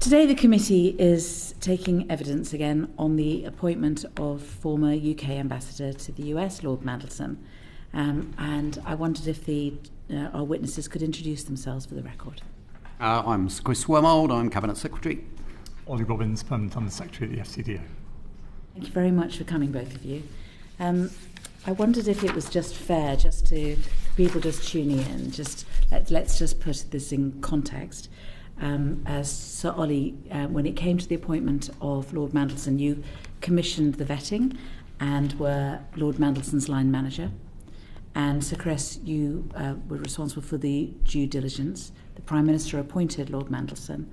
Today the committee is taking evidence again on the appointment of former UK Ambassador to the US, Lord Mandelson. And I wondered if our witnesses could introduce themselves for the record. I'm Chris Wormald, I'm Cabinet Secretary. Olly Robbins, Permanent Under Secretary at the FCDO. Thank you very much for coming, both of you. I wondered if it was just fair, just to people just tuning in, let's just put this in context. As Sir Olly, when it came to the appointment of Lord Mandelson, you commissioned the vetting and were Lord Mandelson's line manager. And Sir Chris, you were responsible for the due diligence. The Prime Minister appointed Lord Mandelson,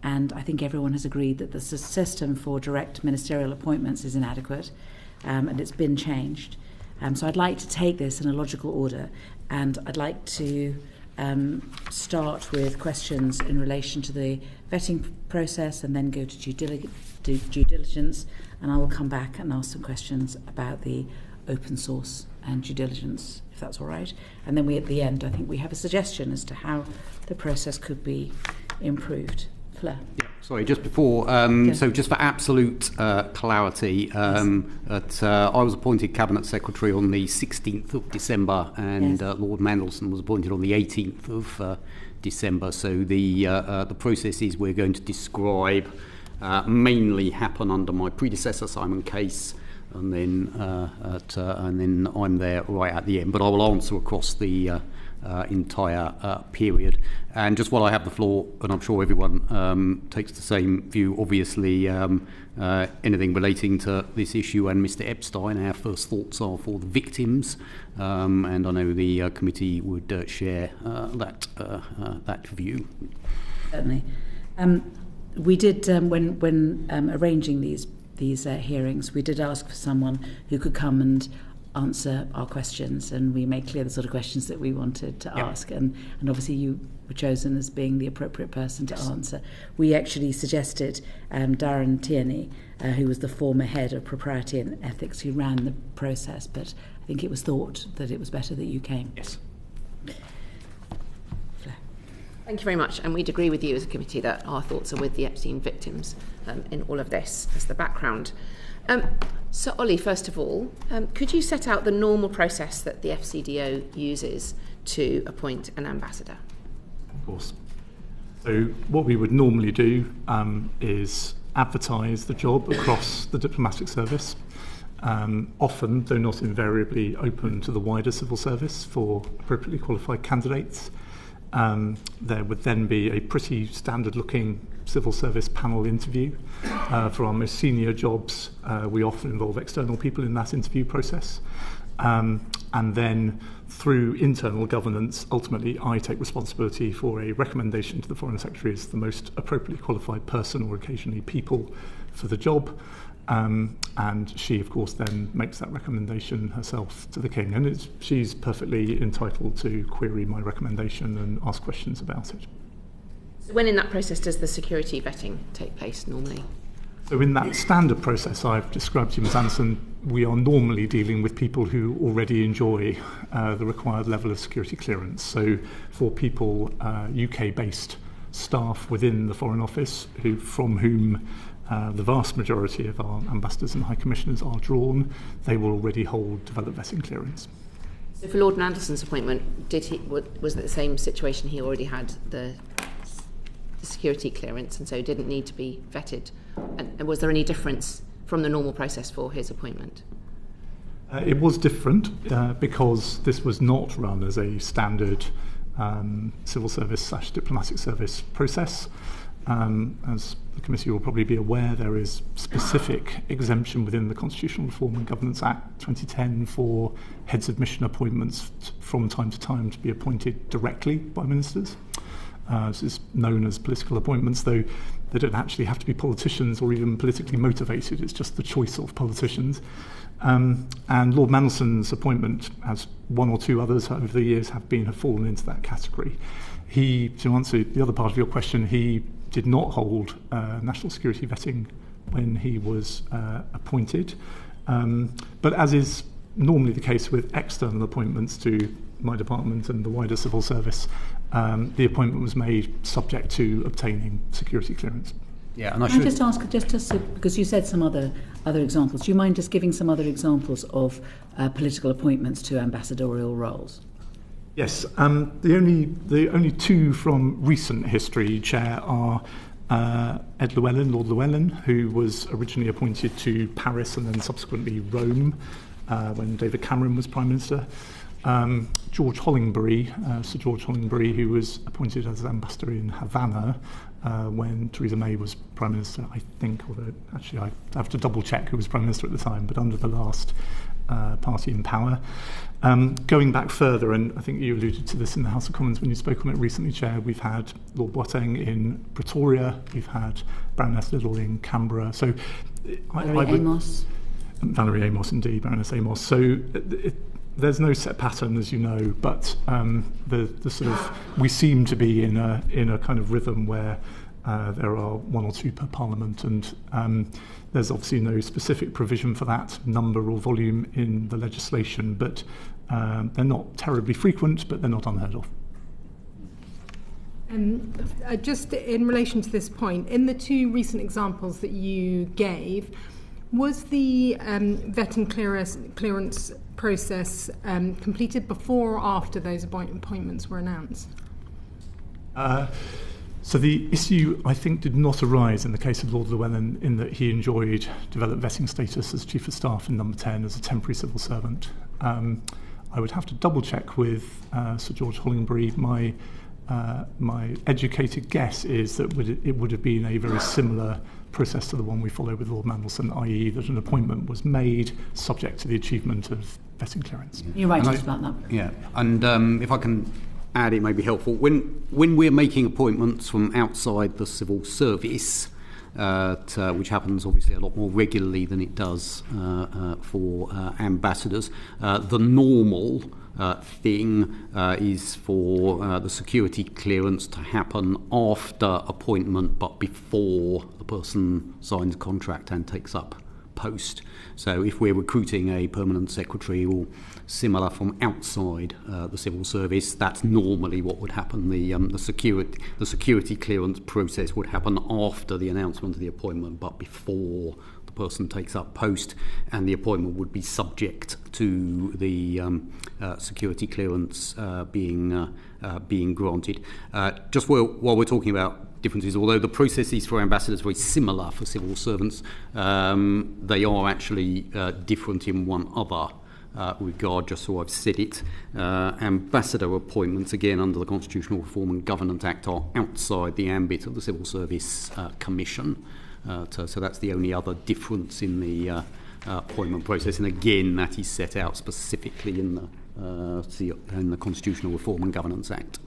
and I think everyone has agreed that the system for direct ministerial appointments is inadequate, and it's been changed. So I'd like to take this in a logical order, and I'd like to start with questions in relation to the vetting process and then go to due diligence, and I will come back and ask some questions about the open source and due diligence, if that's all right. And then at the end, I think we have a suggestion as to how the process could be improved. Claire. Yeah, sorry, just before, so just for absolute clarity, I was appointed Cabinet Secretary on the 16th of December and Lord Mandelson was appointed on the 18th of December. So the processes we're going to describe mainly happen under my predecessor, Simon Case, and then I'm there right at the end. But I will answer across the entire period. And just while I have the floor, and I'm sure everyone takes the same view, obviously anything relating to this issue and Mr. Epstein, our first thoughts are for the victims, and I know the committee would share that view. Certainly. We did, when arranging these hearings, we did ask for someone who could come and answer our questions, and we made clear the sort of questions that we wanted to ask, and obviously you were chosen as being the appropriate person to answer. We actually suggested Darren Tierney, who was the former head of propriety and ethics, who ran the process, but I think it was thought that it was better that you came. Yes. Thank you very much, and we'd agree with you as a committee that our thoughts are with the Epstein victims in all of this as the background. So Olly, first of all, could you set out the normal process that the FCDO uses to appoint an ambassador? Of course. So what we would normally do is advertise the job across the diplomatic service, often, though not invariably, open to the wider civil service for appropriately qualified candidates. There would then be a pretty standard-looking civil service panel interview. For our most senior jobs, we often involve external people in that interview process. And then through internal governance, ultimately I take responsibility for a recommendation to the Foreign Secretary as the most appropriately qualified person, or occasionally people, for the job. And she, of course, then makes that recommendation herself to the King. And she's perfectly entitled to query my recommendation and ask questions about it. So when in that process does the security vetting take place normally? So in that standard process I've described to you, Ms Anderson, we are normally dealing with people who already enjoy the required level of security clearance. So for people, UK-based staff within the Foreign Office, from whom the vast majority of our ambassadors and high commissioners are drawn, they will already hold developed vetting clearance. So for Lord Mandelson's appointment, was it the same situation? He already had the security clearance and so didn't need to be vetted? And was there any difference from the normal process for his appointment? It was different because this was not run as a standard civil service / diplomatic service process. As the committee will probably be aware, there is specific exemption within the Constitutional Reform and Governance Act 2010 for heads of mission appointments from time to time to be appointed directly by ministers. This is known as political appointments, though they don't actually have to be politicians or even politically motivated. It's just the choice of politicians. And Lord Mandelson's appointment, as one or two others over the years have fallen into that category. To answer the other part of your question, he did not hold national security vetting when he was appointed. But as is normally the case with external appointments to my department and the wider civil service, the appointment was made subject to obtaining security clearance. Yeah, and Can I just ask, because you said some other examples, do you mind just giving some other examples of political appointments to ambassadorial roles? Yes, the only two from recent history, Chair, are Ed Llewellyn, Lord Llewellyn, who was originally appointed to Paris and then subsequently Rome when David Cameron was Prime Minister. George Hollingbury, Sir George Hollingbury, who was appointed as ambassador in Havana when Theresa May was Prime Minister, I think, although actually I have to double check who was Prime Minister at the time, but under the last party in power. Going back further, and I think you alluded to this in the House of Commons when you spoke on it recently, Chair, we've had Lord Boateng in Pretoria, we've had Baroness Liddell in Canberra. So Valerie Amos, indeed, Baroness Amos. So there's no set pattern, as you know, but the sort of we seem to be in a kind of rhythm where there are one or two per Parliament, and there's obviously no specific provision for that number or volume in the legislation, but they're not terribly frequent, but they're not unheard of. Just in relation to this point, in the two recent examples that you gave, was the vetting clearance process completed before or after those appointments were announced? So the issue, I think, did not arise in the case of Lord Llewellyn in that he enjoyed developed vetting status as Chief of Staff in Number 10 as a temporary civil servant. I would have to double-check with Sir George Hollingbury. My educated guess is that it would have been a very similar process to the one we follow with Lord Mandelson, i.e. that an appointment was made subject to the achievement of vetting clearance. You're right about that. Yeah, and if I can add, it may be helpful. When we're making appointments from outside the civil service, which happens obviously a lot more regularly than it does for ambassadors, the normal thing is for the security clearance to happen after appointment but before the person signs a contract and takes up post. So if we're recruiting a permanent secretary or similar from outside the civil service, that's normally what would happen. The security clearance process would happen after the announcement of the appointment but before the person takes up post, and the appointment would be subject to the security clearance being granted. Just while we're talking about differences, although the processes for ambassadors are very similar for civil servants, they are actually different in one other regard, just so I've said it. Ambassador appointments, again under the Constitutional Reform and Governance Act, are outside the ambit of the Civil Service Commission. So that's the only other difference in the appointment process, and again that is set out specifically in the Constitutional Reform and Governance Act.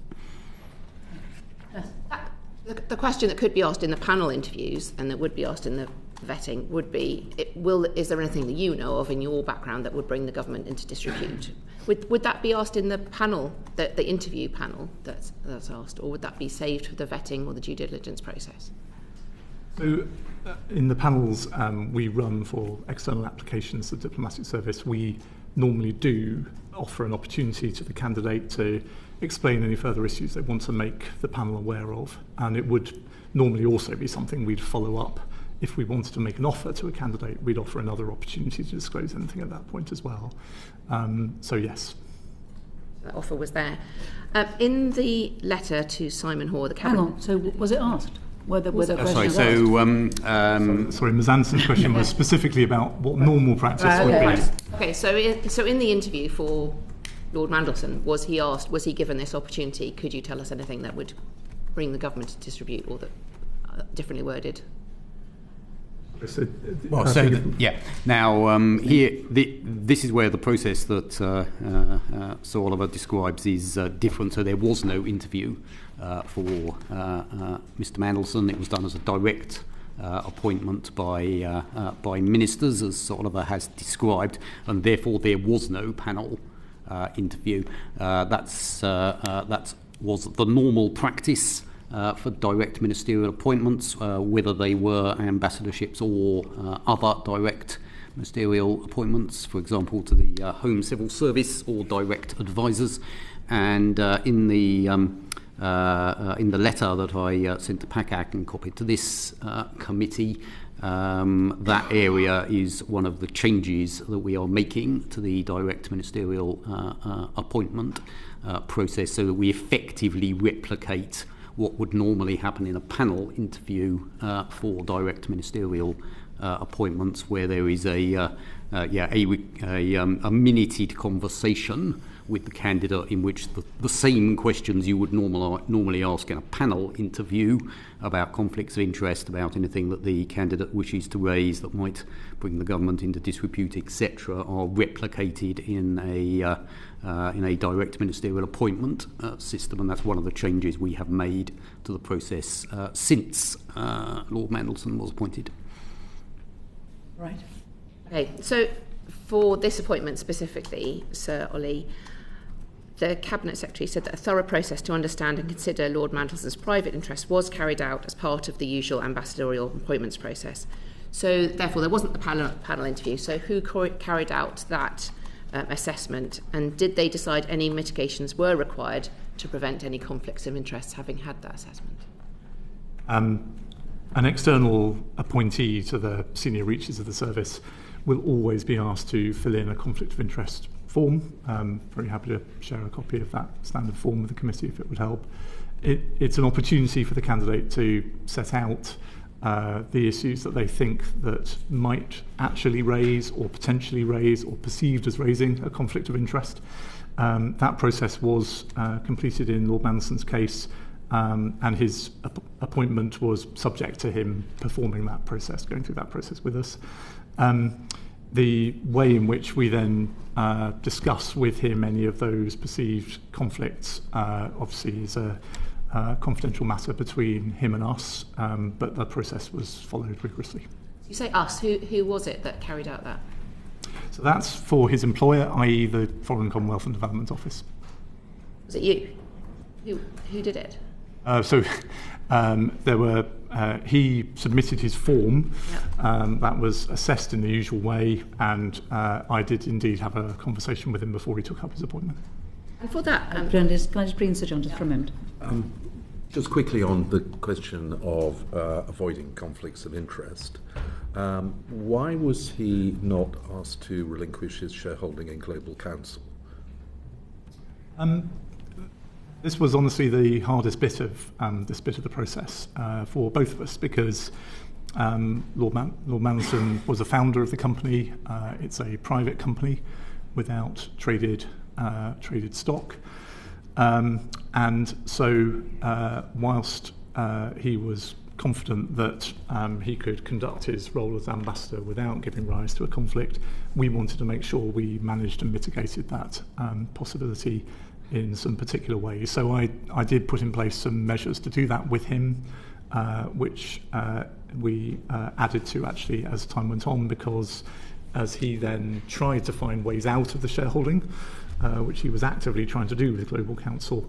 The question that could be asked in the panel interviews and that would be asked in the vetting would be, is there anything that you know of in your background that would bring the government into disrepute? Would that be asked in the panel, the interview panel that's asked, or would that be saved for the vetting or the due diligence process? So in the panels we run for external applications to the diplomatic service, we normally do offer an opportunity to the candidate to explain any further issues they want to make the panel aware of, and it would normally also be something we'd follow up. If we wanted to make an offer to a candidate, we'd offer another opportunity to disclose anything at that point as well. So yes. That offer was there. In the letter to Simon Hoare, the cabinet... Hang on, so was it asked? Sorry, Ms Anderson's question was specifically about what normal practice would be. Right. Okay, so in the interview for Lord Mandelson, was he given this opportunity? Could you tell us anything that would bring the government to disrepute, or that differently worded? Now, here, this is where the process that Sir Oliver describes is different. So there was no interview for Mr. Mandelson. It was done as a direct appointment by ministers, as Sir Oliver has described, and therefore there was no panel interview. That was the normal practice for direct ministerial appointments, whether they were ambassadorships or other direct ministerial appointments, for example, to the Home Civil Service or direct advisors. And in the in the letter that I sent to PACAC and copied to this committee, that area is one of the changes that we are making to the direct ministerial appointment process, so that we effectively replicate what would normally happen in a panel interview for direct ministerial appointments, where there is a minuted conversation with the candidate in which the same questions you would normally ask in a panel interview about conflicts of interest, about anything that the candidate wishes to raise that might bring the government into disrepute, etc., are replicated in a direct ministerial appointment system, and that's one of the changes we have made to the process since Lord Mandelson was appointed. Right. Okay, so for this appointment specifically, Sir Olly, the Cabinet Secretary said that a thorough process to understand and consider Lord Mandelson's private interest was carried out as part of the usual ambassadorial appointments process. So, therefore, there wasn't the panel interview. So, who carried out that assessment, and did they decide any mitigations were required to prevent any conflicts of interest having had that assessment? An external appointee to the senior reaches of the service will always be asked to fill in a conflict of interest form. Very happy to share a copy of that standard form with the committee if it would help. It's an opportunity for the candidate to set out the issues that they think that might actually raise or potentially raise or perceived as raising a conflict of interest. That process was completed in Lord Mandelson's case, and his appointment was subject to him performing that process, going through that process with us. The way in which we then discuss with him any of those perceived conflicts obviously is a confidential matter between him and us, but the process was followed rigorously. You say us, who was it that carried out that? So that's for his employer, i.e. the Foreign, Commonwealth and Development Office. Was it you? Who did it? There were. He submitted his form. Yep. That was assessed in the usual way, and I did indeed have a conversation with him before he took up his appointment. And for that, can I just bring Sir John just for a moment? Just quickly on the question of avoiding conflicts of interest, why was he not asked to relinquish his shareholding in Global Counsel? This was honestly the hardest bit of the process for both of us, because Lord Mandelson was a founder of the company. It's a private company without traded stock, and so whilst he was confident that he could conduct his role as ambassador without giving rise to a conflict, we wanted to make sure we managed and mitigated that possibility in some particular ways. So I did put in place some measures to do that with him, which we added to actually as time went on, because as he then tried to find ways out of the shareholding, which he was actively trying to do with Global Counsel,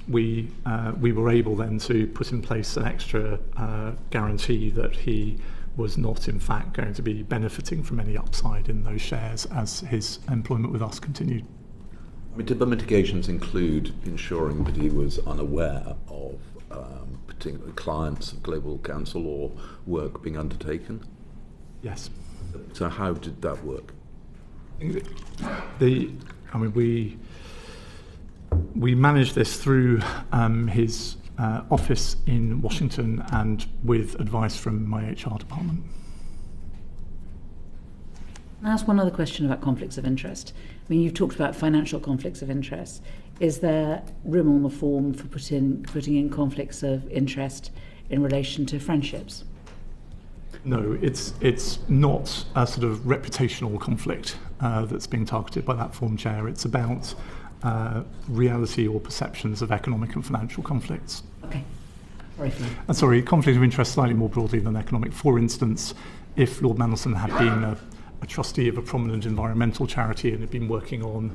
we were able then to put in place an extra guarantee that he was not in fact going to be benefiting from any upside in those shares as his employment with us continued. I mean, did the mitigations include ensuring that he was unaware of particular clients of Global Counsel or work being undertaken? Yes. So how did that work? We managed this through his office in Washington and with advice from my HR department. Can I ask one other question about conflicts of interest? I mean, you've talked about financial conflicts of interest. Is there room on the form for putting in conflicts of interest in relation to friendships? No, it's not a sort of reputational conflict that's being targeted by that form chair. It's about reality or perceptions of economic and financial conflicts. Okay. Sorry for that. Sorry, conflict of interest slightly more broadly than economic. For instance, if Lord Mandelson had been a trustee of a prominent environmental charity and had been working on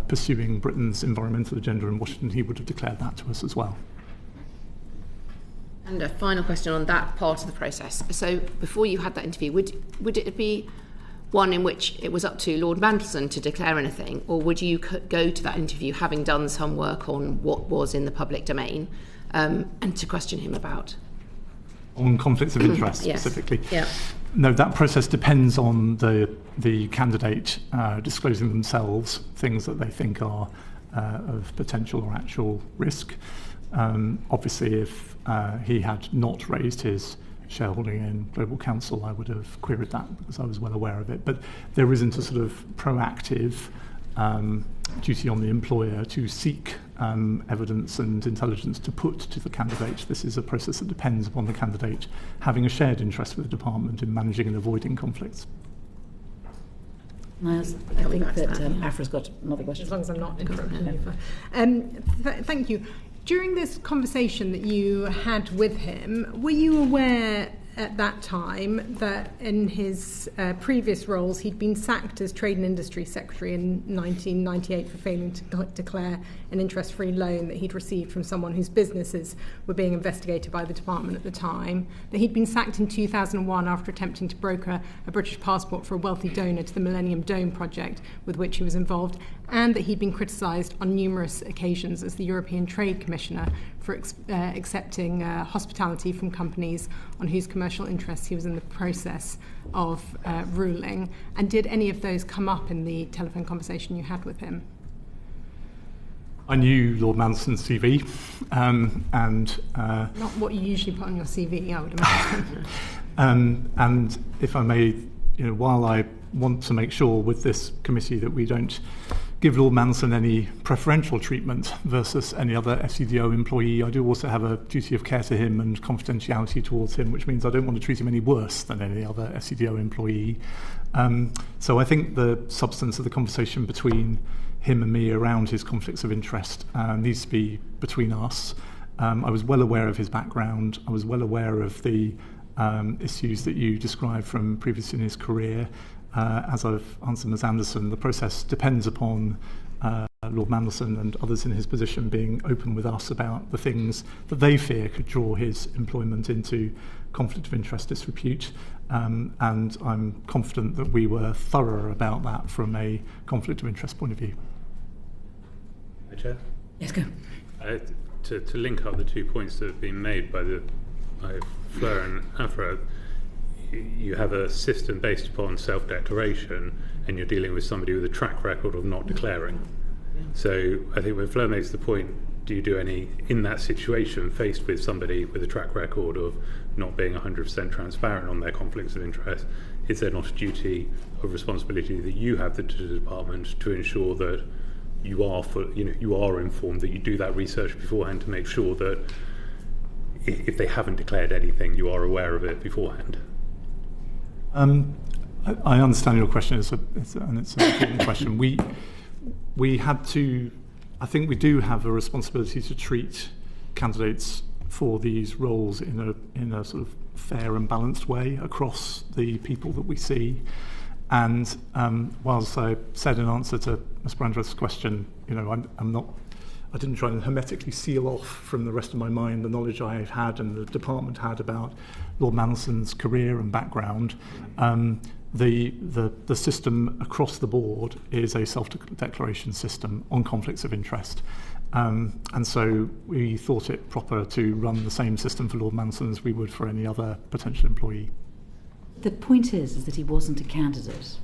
pursuing Britain's environmental agenda in Washington, he would have declared that to us as well. And a final question on that part of the process. So before you had that interview, would it be one in which it was up to Lord Mandelson to declare anything, or would you go to that interview having done some work on what was in the public domain and to question him about? On conflicts of interest specifically? No, that process depends on the candidate disclosing themselves things that they think are of potential or actual risk. Obviously, if he had not raised his shareholding in Global Counsel, I would have queried that because I was well aware of it. But there isn't a sort of proactive duty on the employer to seek evidence and intelligence to put to the candidate. This is a process that depends upon the candidate having a shared interest with the department in managing and avoiding conflicts. Niles, I think that Afra's got another question. As long as I'm not interrupting you. Thank you. During this conversation that you had with him, were you aware at that time that in his previous roles he'd been sacked as Trade and Industry Secretary in 1998 for failing to declare an interest-free loan that he'd received from someone whose businesses were being investigated by the department at the time, that he'd been sacked in 2001 after attempting to broker a British passport for a wealthy donor to the Millennium Dome project with which he was involved, and that he'd been criticised on numerous occasions as the European Trade Commissioner for accepting hospitality from companies on whose commercial interests he was in the process of ruling. And did any of those come up in the telephone conversation you had with him? I knew Lord Mandelson's CV, and not what you usually put on your CV, I would imagine. And if I may, while I want to make sure with this committee that we don't give Lord Mandelson any preferential treatment versus any other FCDO employee, I do also have a duty of care to him and confidentiality towards him, which means I don't want to treat him any worse than any other FCDO employee. So I think the substance of the conversation between him and me around his conflicts of interest needs to be between us. I was well aware of his background. I was well aware of the issues that you described from previous in his career. As I've answered Ms Anderson, the process depends upon Lord Mandelson and others in his position being open with us about the things that they fear could draw his employment into conflict of interest disrepute. And I'm confident that we were thorough about that from a conflict of interest point of view. Chair? Yes, go. To link up the 2 points that have been made by Fleur and Afra, you have a system based upon self-declaration and you're dealing with somebody with a track record of not declaring. So I think when Fleur makes the point, do you do any, in that situation, faced with somebody with a track record of not being 100% transparent on their conflicts of interest, is there not a duty of responsibility that you have to the department to ensure that you are informed, that you do that research beforehand to make sure that if they haven't declared anything, you are aware of it beforehand? I understand your question, and it's an important question. We had to, I think we do have a responsibility to treat candidates for these roles in a sort of fair and balanced way across the people that we see. And whilst I said in answer to Ms Brandreth's question, I didn't try and hermetically seal off from the rest of my mind the knowledge I had and the department had about Lord Mandelson's career and background. The system across the board is a self-declaration system on conflicts of interest. And so we thought it proper to run the same system for Lord Mandelson as we would for any other potential employee. The point is that he wasn't a candidate.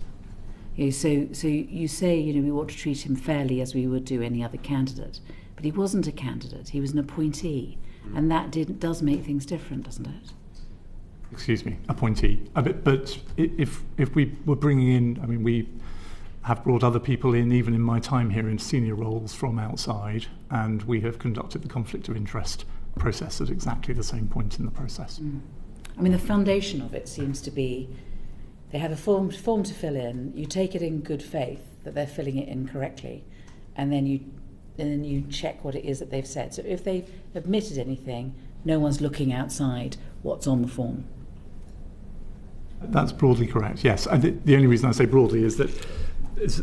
So you say, we ought to treat him fairly as we would do any other candidate. But he wasn't a candidate, he was an appointee. And that does make things different, doesn't it? Excuse me, appointee. But if we were bringing in, we have brought other people in, even in my time here, in senior roles from outside, and we have conducted the conflict of interest process at exactly the same point in the process. The foundation of it seems to be they have a form to fill in, you take it in good faith that they're filling it in correctly, and then you check what it is that they've said. So if they've admitted anything, no one's looking outside what's on the form. That's broadly correct, yes. And the only reason I say broadly is that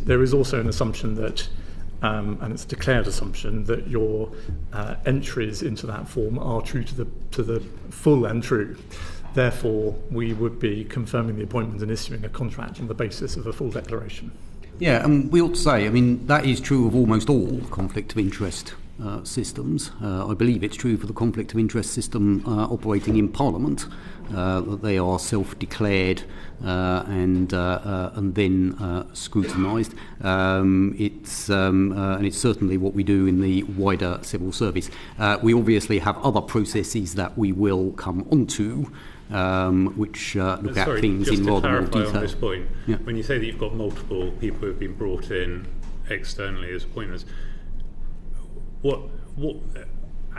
there is also an assumption that, and it's a declared assumption, that your entries into that form are true to the full and true. Therefore, we would be confirming the appointment and issuing a contract on the basis of a full declaration. Yeah, and we ought to say, I mean, that is true of almost all conflict of interest systems. I believe it's true for the conflict of interest system operating in Parliament, that they are self-declared and then scrutinised. And it's certainly what we do in the wider civil service. We obviously have other processes that we will come onto, which look at things in rather more detail. On this point, yeah. When you say that you've got multiple people who have been brought in externally as appointments, what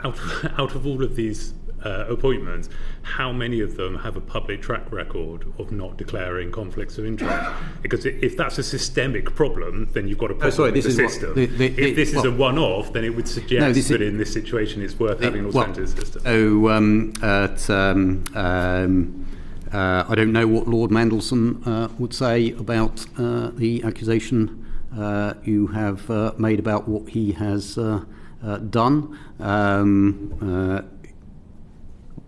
out of all of these appointments, how many of them have a public track record of not declaring conflicts of interest? Because if that's a systemic problem, then you've got a problem with the system. If this is a one-off, then it would suggest that in this situation it's worth having an alternative system. I don't know what Lord Mandelson would say about the accusation you have made about what he has done.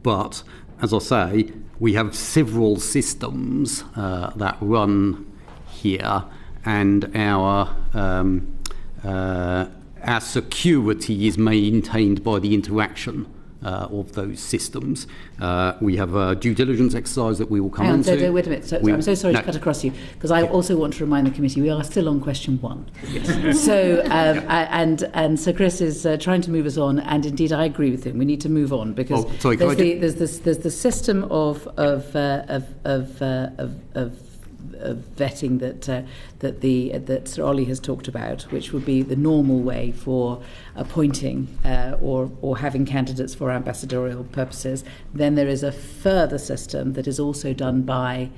But, as I say, we have several systems that run here, and our security is maintained by the interaction of those systems. We have a due diligence exercise that we will come on to. Wait a minute. I'm so sorry to cut across you, because I also want to remind the committee we are still on question 1. Yes. So, and so Chris is trying to move us on, and indeed I agree with him. We need to move on because there's the system of vetting that Sir Olly has talked about, which would be the normal way for appointing or having candidates for ambassadorial purposes. Then there is a further system that is also done by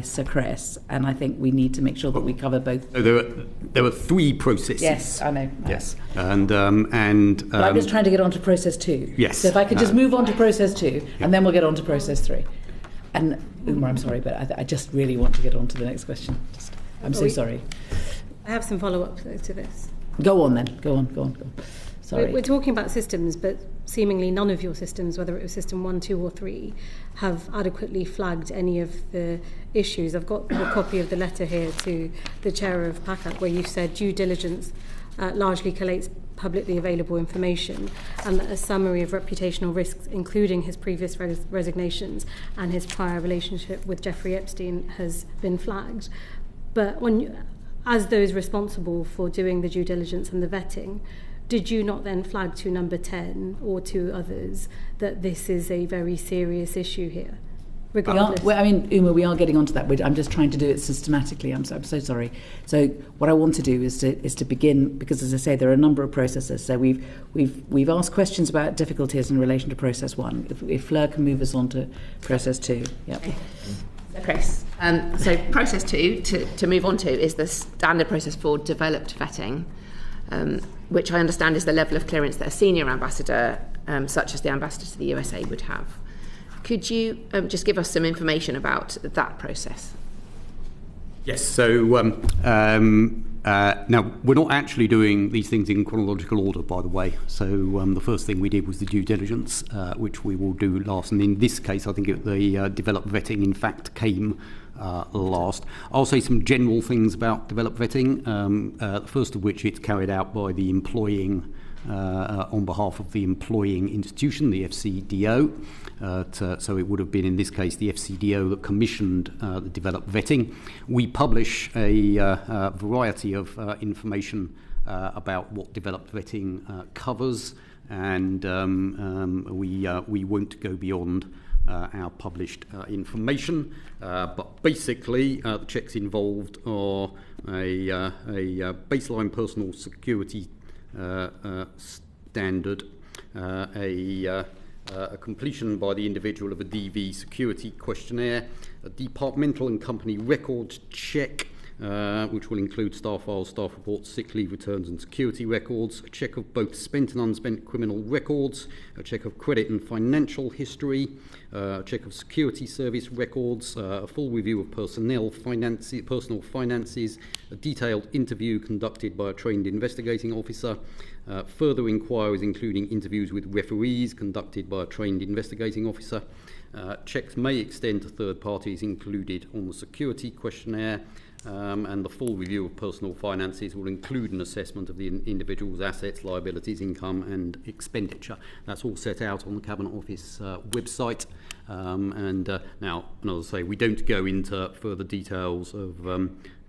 Sir Chris, and I think we need to make sure that we cover both. There are 3 processes. Yes, I know. Yes, and but I'm just trying to get on to process 2. Yes. So if I could just move on to process 2, and then we'll get on to process 3. And Umar, I'm sorry, but I just really want to get on to the next question. I'm so sorry. I have some follow-up to this. Go on then. Go on. Sorry. We're talking about systems, but seemingly none of your systems, whether it was system 1, 2 or 3, have adequately flagged any of the issues. I've got a copy of the letter here to the chair of PACAC where you've said due diligence largely collates publicly available information, and that a summary of reputational risks, including his previous resignations and his prior relationship with Jeffrey Epstein, has been flagged. But as those responsible for doing the due diligence and the vetting, did you not then flag to number 10 or to others that this is a very serious issue here? Regardless. Uma, we are getting onto that. I'm just trying to do it systematically. I'm so sorry. So what I want to do is to begin, because as I say, there are a number of processes. So we've asked questions about difficulties in relation to process 1. If Fleur can move us on to process 2. Yep. Okay. So Chris, so process 2 to move on to is the standard process for developed vetting, which I understand is the level of clearance that a senior ambassador, such as the ambassador to the USA, would have. Could you just give us some information about that process? Yes, so now we're not actually doing these things in chronological order, by the way. So the first thing we did was the due diligence, which we will do last. And in this case, I think the developed vetting, in fact, came last. I'll say some general things about developed vetting, the first of which it's carried out by the employing on behalf of the employing institution, the FCDO. So it would have been, in this case, the FCDO that commissioned the developed vetting. We publish a variety of information about what developed vetting covers, and we won't go beyond our published information. But basically, the checks involved are a baseline personal security standard, a completion by the individual of a DV security questionnaire, a departmental and company records check, which will include staff files, staff reports, sick leave returns and security records, a check of both spent and unspent criminal records, a check of credit and financial history, a check of security service records, a full review of personal finances, a detailed interview conducted by a trained investigating officer, further inquiries including interviews with referees conducted by a trained investigating officer. Checks may extend to third parties included on the security questionnaire, and the full review of personal finances will include an assessment of the individual's assets, liabilities, income and expenditure. That's all set out on the Cabinet Office website. Now, as I say, we don't go into further details of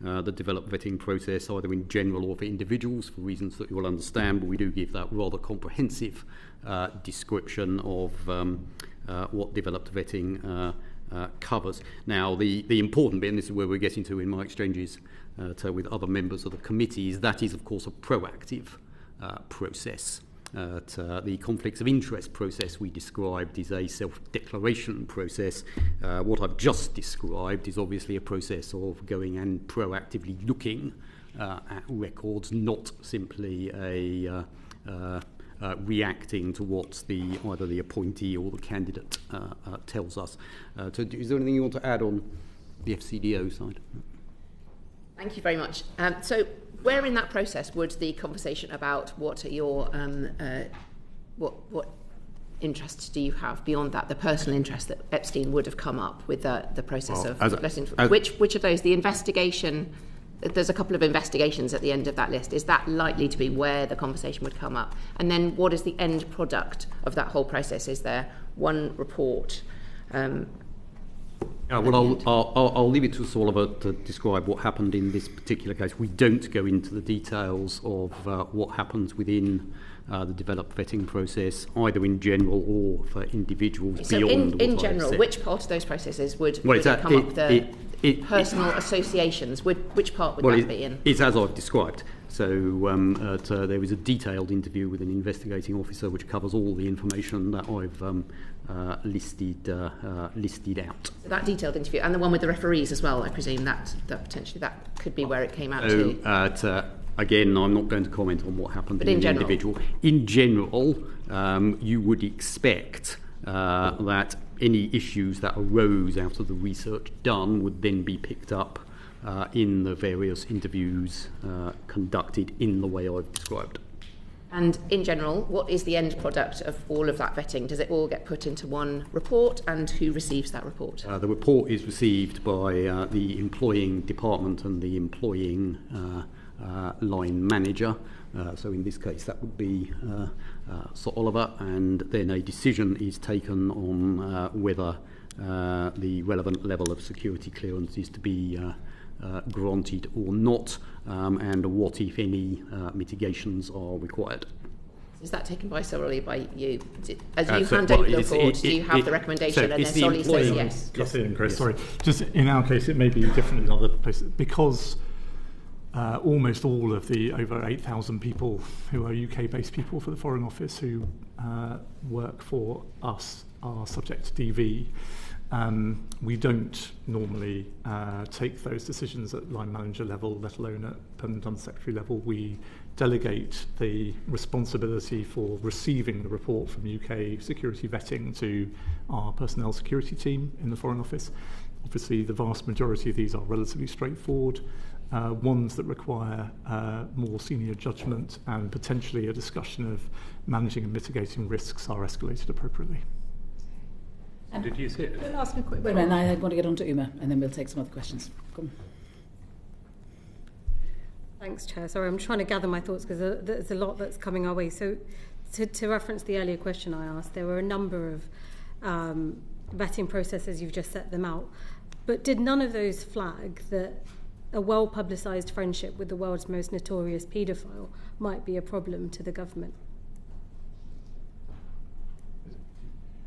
the developed vetting process, either in general or for individuals, for reasons that you will understand, but we do give that rather comprehensive description of what developed vetting covers. Now, the important bit, and this is where we're getting to in my exchanges with other members of the committee, is that is, of course, a proactive process. The conflicts of interest process we described is a self-declaration process. What I've just described is obviously a process of going and proactively looking at records, not simply a reacting to what either the appointee or the candidate tells us. So is there anything you want to add on the FCDO side? Thank you very much. So where in that process would the conversation about what are your what interests do you have beyond that, the personal interest that Epstein would have come up with the process which of those, the investigation? There's a couple of investigations at the end of that list. Is that likely to be where the conversation would come up? And then what is the end product of that whole process? Is there one report? I'll leave it to Sir Oliver to describe what happened in this particular case. We don't go into the details of what happens within the developed vetting process, either in general or for individuals beyond. So in general, which part of those processes would come up? The personal associations, which part would that be in? It's as I've described. So there is a detailed interview with an investigating officer which covers all the information that I've listed out. So that detailed interview, and the one with the referees as well, I presume that potentially that could be where it came out to. Again, I'm not going to comment on what happened in an individual. In general, you would expect that any issues that arose out of the research done would then be picked up in the various interviews conducted in the way I've described. And in general, what is the end product of all of that vetting? Does it all get put into one report, and who receives that report? The report is received by the employing department and the employing line manager. So in this case that would be Sir Oliver, and then a decision is taken on whether the relevant level of security clearance is to be granted or not, and what, if any, mitigations are required. Is that taken by Solly, by you? As you hand over the report, do you have the recommendation, and then Solly says yes? Just in, Chris, sorry. Just in our case, it may be different in other places, because almost all of the over 8,000 people who are UK-based people for the Foreign Office who work for us are subject to DV. We don't normally take those decisions at line manager level, let alone at permanent undersecretary level. We delegate the responsibility for receiving the report from UK security vetting to our personnel security team in the Foreign Office. Obviously, the vast majority of these are relatively straightforward. Ones that require more senior judgment and potentially a discussion of managing and mitigating risks are escalated appropriately. Did you see it? I'll ask a quick. Wait a minute, I want to get on to Uma, and then we'll take some other questions. Come on. Thanks, Chair. Sorry, I'm trying to gather my thoughts because there's a lot that's coming our way. So, to reference the earlier question I asked, there were a number of vetting processes. You've just set them out, but did none of those flag that a well-publicised friendship with the world's most notorious paedophile might be a problem to the government?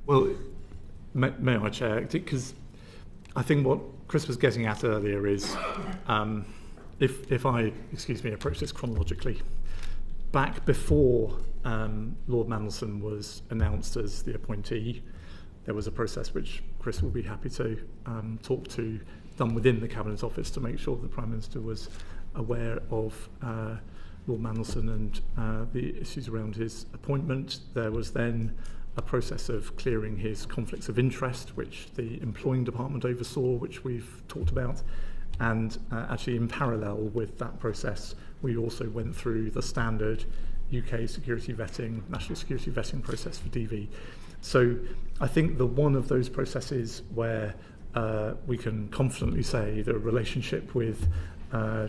Well, may I, Chair? Because I think what Chris was getting at earlier is, if I, approach this chronologically, back before Lord Mandelson was announced as the appointee, there was a process which Chris will be happy to talk to done within the Cabinet Office to make sure the Prime Minister was aware of Lord Mandelson and the issues around his appointment. There was then a process of clearing his conflicts of interest, which the Employing Department oversaw, which we've talked about. And actually in parallel with that process, we also went through the standard UK security vetting, national security vetting process for DV. So I think one of those processes where we can confidently say the relationship with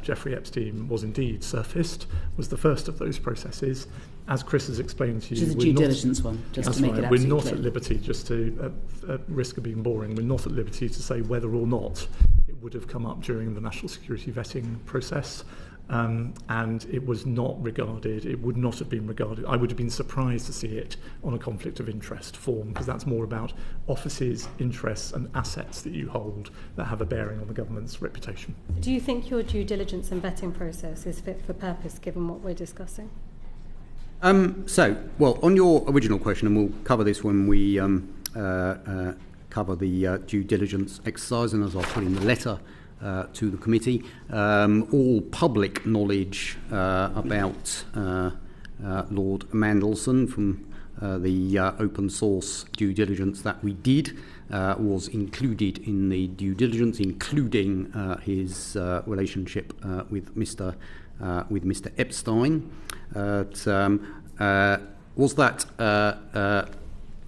Jeffrey Epstein was indeed surfaced was the first of those processes. As Chris has explained to you, which is the due diligence one, just to make it absolutely clear. We're not clear. at liberty, just to at risk of being boring, we're not at liberty to say whether or not it would have come up during the national security vetting process. And it was not regarded, it would not have been regarded, I would have been surprised to see it on a conflict of interest form, because that's more about offices, interests and assets that you hold that have a bearing on the government's reputation. Do you think your due diligence and vetting process is fit for purpose given what we're discussing? Well, on your original question, and we'll cover this when we cover the due diligence exercise, and as I put in the letter to the committee, all public knowledge about Lord Mandelson from the open source due diligence that we did was included in the due diligence, including his relationship with Mr. Epstein. Was that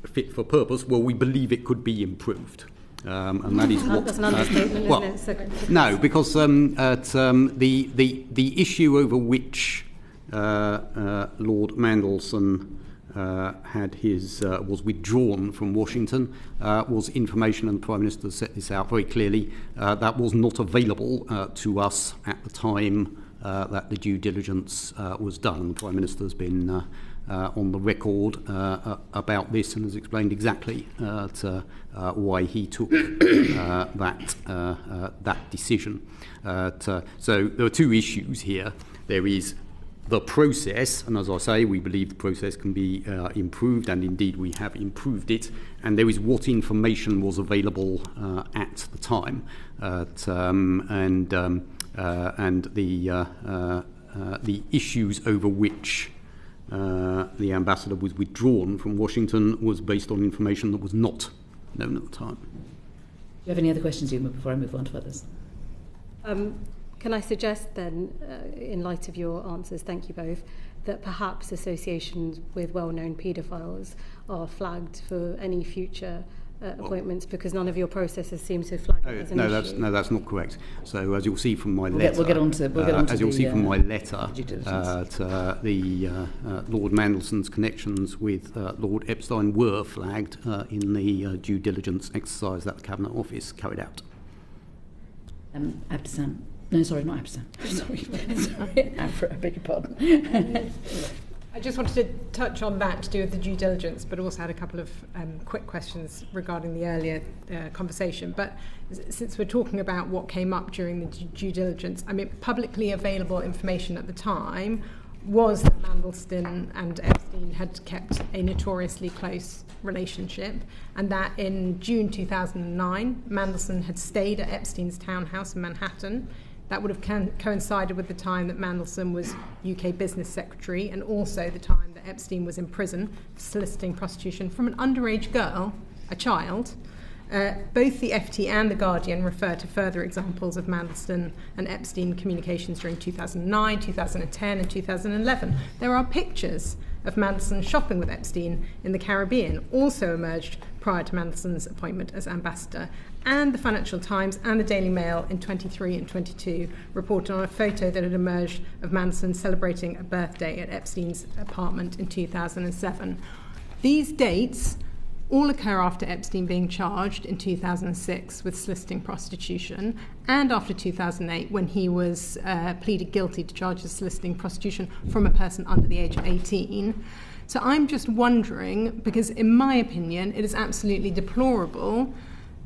fit for purpose? Well, we believe it could be improved. And that is what. That's an understatement, well, isn't it? Secretary? No, because the issue over which Lord Mandelson had his was withdrawn from Washington was information, and the Prime Minister set this out very clearly. That was not available to us at the time that the due diligence was done. The Prime Minister has been on the record about this and has explained exactly why he took that decision. So there are two issues here. There is the process, and as I say, we believe the process can be improved, and indeed we have improved it. And there is what information was available at the time, and the issues over which the ambassador was withdrawn from Washington was based on information that was not known at the time. Do you have any other questions, Uma, before I move on to others? Can I suggest then, in light of your answers, thank you both, that perhaps associations with well-known paedophiles are flagged for any future appointments, because none of your processes seem to flag it as an issue? That's not correct. So as you'll see from my letter, we'll get on to my letter, Lord Mandelson's connections with Lord Epstein were flagged in the due diligence exercise that the Cabinet Office carried out. Absam. No, sorry, not Absam. Sorry, Afra, I beg your pardon. I just wanted to touch on that to do with the due diligence, but also had a couple of quick questions regarding the earlier conversation. But since we're talking about what came up during the due diligence, I mean, publicly available information at the time was that Mandelson and Epstein had kept a notoriously close relationship, and that in June 2009, Mandelson had stayed at Epstein's townhouse in Manhattan. That would have coincided with the time that Mandelson was UK Business Secretary, and also the time that Epstein was in prison for soliciting prostitution from an underage girl, a child. Both the FT and The Guardian refer to further examples of Mandelson and Epstein communications during 2009, 2010 and 2011. There are pictures of Mandelson shopping with Epstein in the Caribbean, also emerged prior to Mandelson's appointment as ambassador. And the Financial Times and the Daily Mail in 23 and 22 reported on a photo that had emerged of Mandelson celebrating a birthday at Epstein's apartment in 2007. These dates all occur after Epstein being charged in 2006 with soliciting prostitution, and after 2008 when he was pleaded guilty to charges of soliciting prostitution from a person under the age of 18. So I'm just wondering, because in my opinion it is absolutely deplorable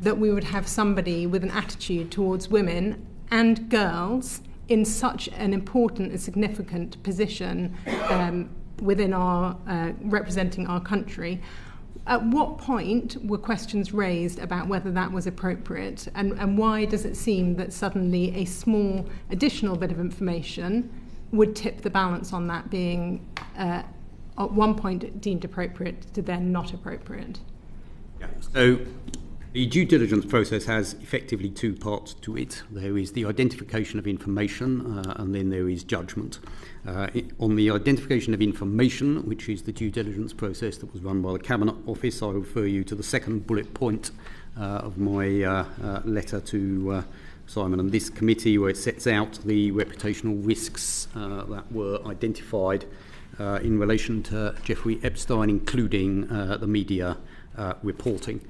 that we would have somebody with an attitude towards women and girls in such an important and significant position within our representing our country. At what point were questions raised about whether that was appropriate, and why does it seem that suddenly a small additional bit of information would tip the balance on that being at one point deemed appropriate to then not appropriate? Yeah. So the due diligence process has effectively two parts to it. There is the identification of information and then there is judgment. On the identification of information, which is the due diligence process that was run by the Cabinet Office, I refer you to the second bullet point of my letter to Simon and this committee, where it sets out the reputational risks that were identified in relation to Jeffrey Epstein, including the media reporting.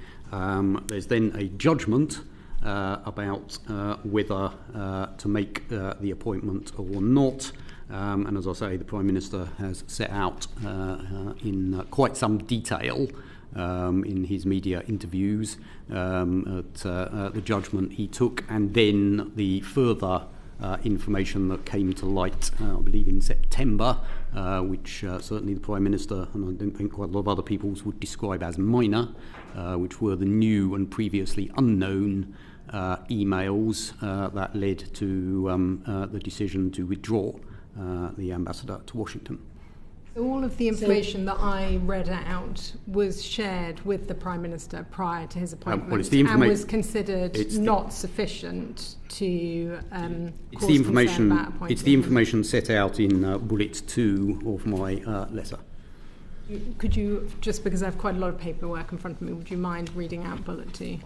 There's then a judgment about whether to make the appointment or not. And as I say, the Prime Minister has set out in quite some detail in his media interviews the judgment he took, and then the further information that came to light, I believe in September, which certainly the Prime Minister and I don't think quite a lot of other people would describe as minor, which were the new and previously unknown emails that led to the decision to withdraw the ambassador to Washington. All of the information that I read out was shared with the Prime Minister prior to his appointment and was considered not sufficient to cause concern about appointment. It's the information set out in bullet 2 of my letter. Could you, just because I have quite a lot of paperwork in front of me, would you mind reading out bullet 2?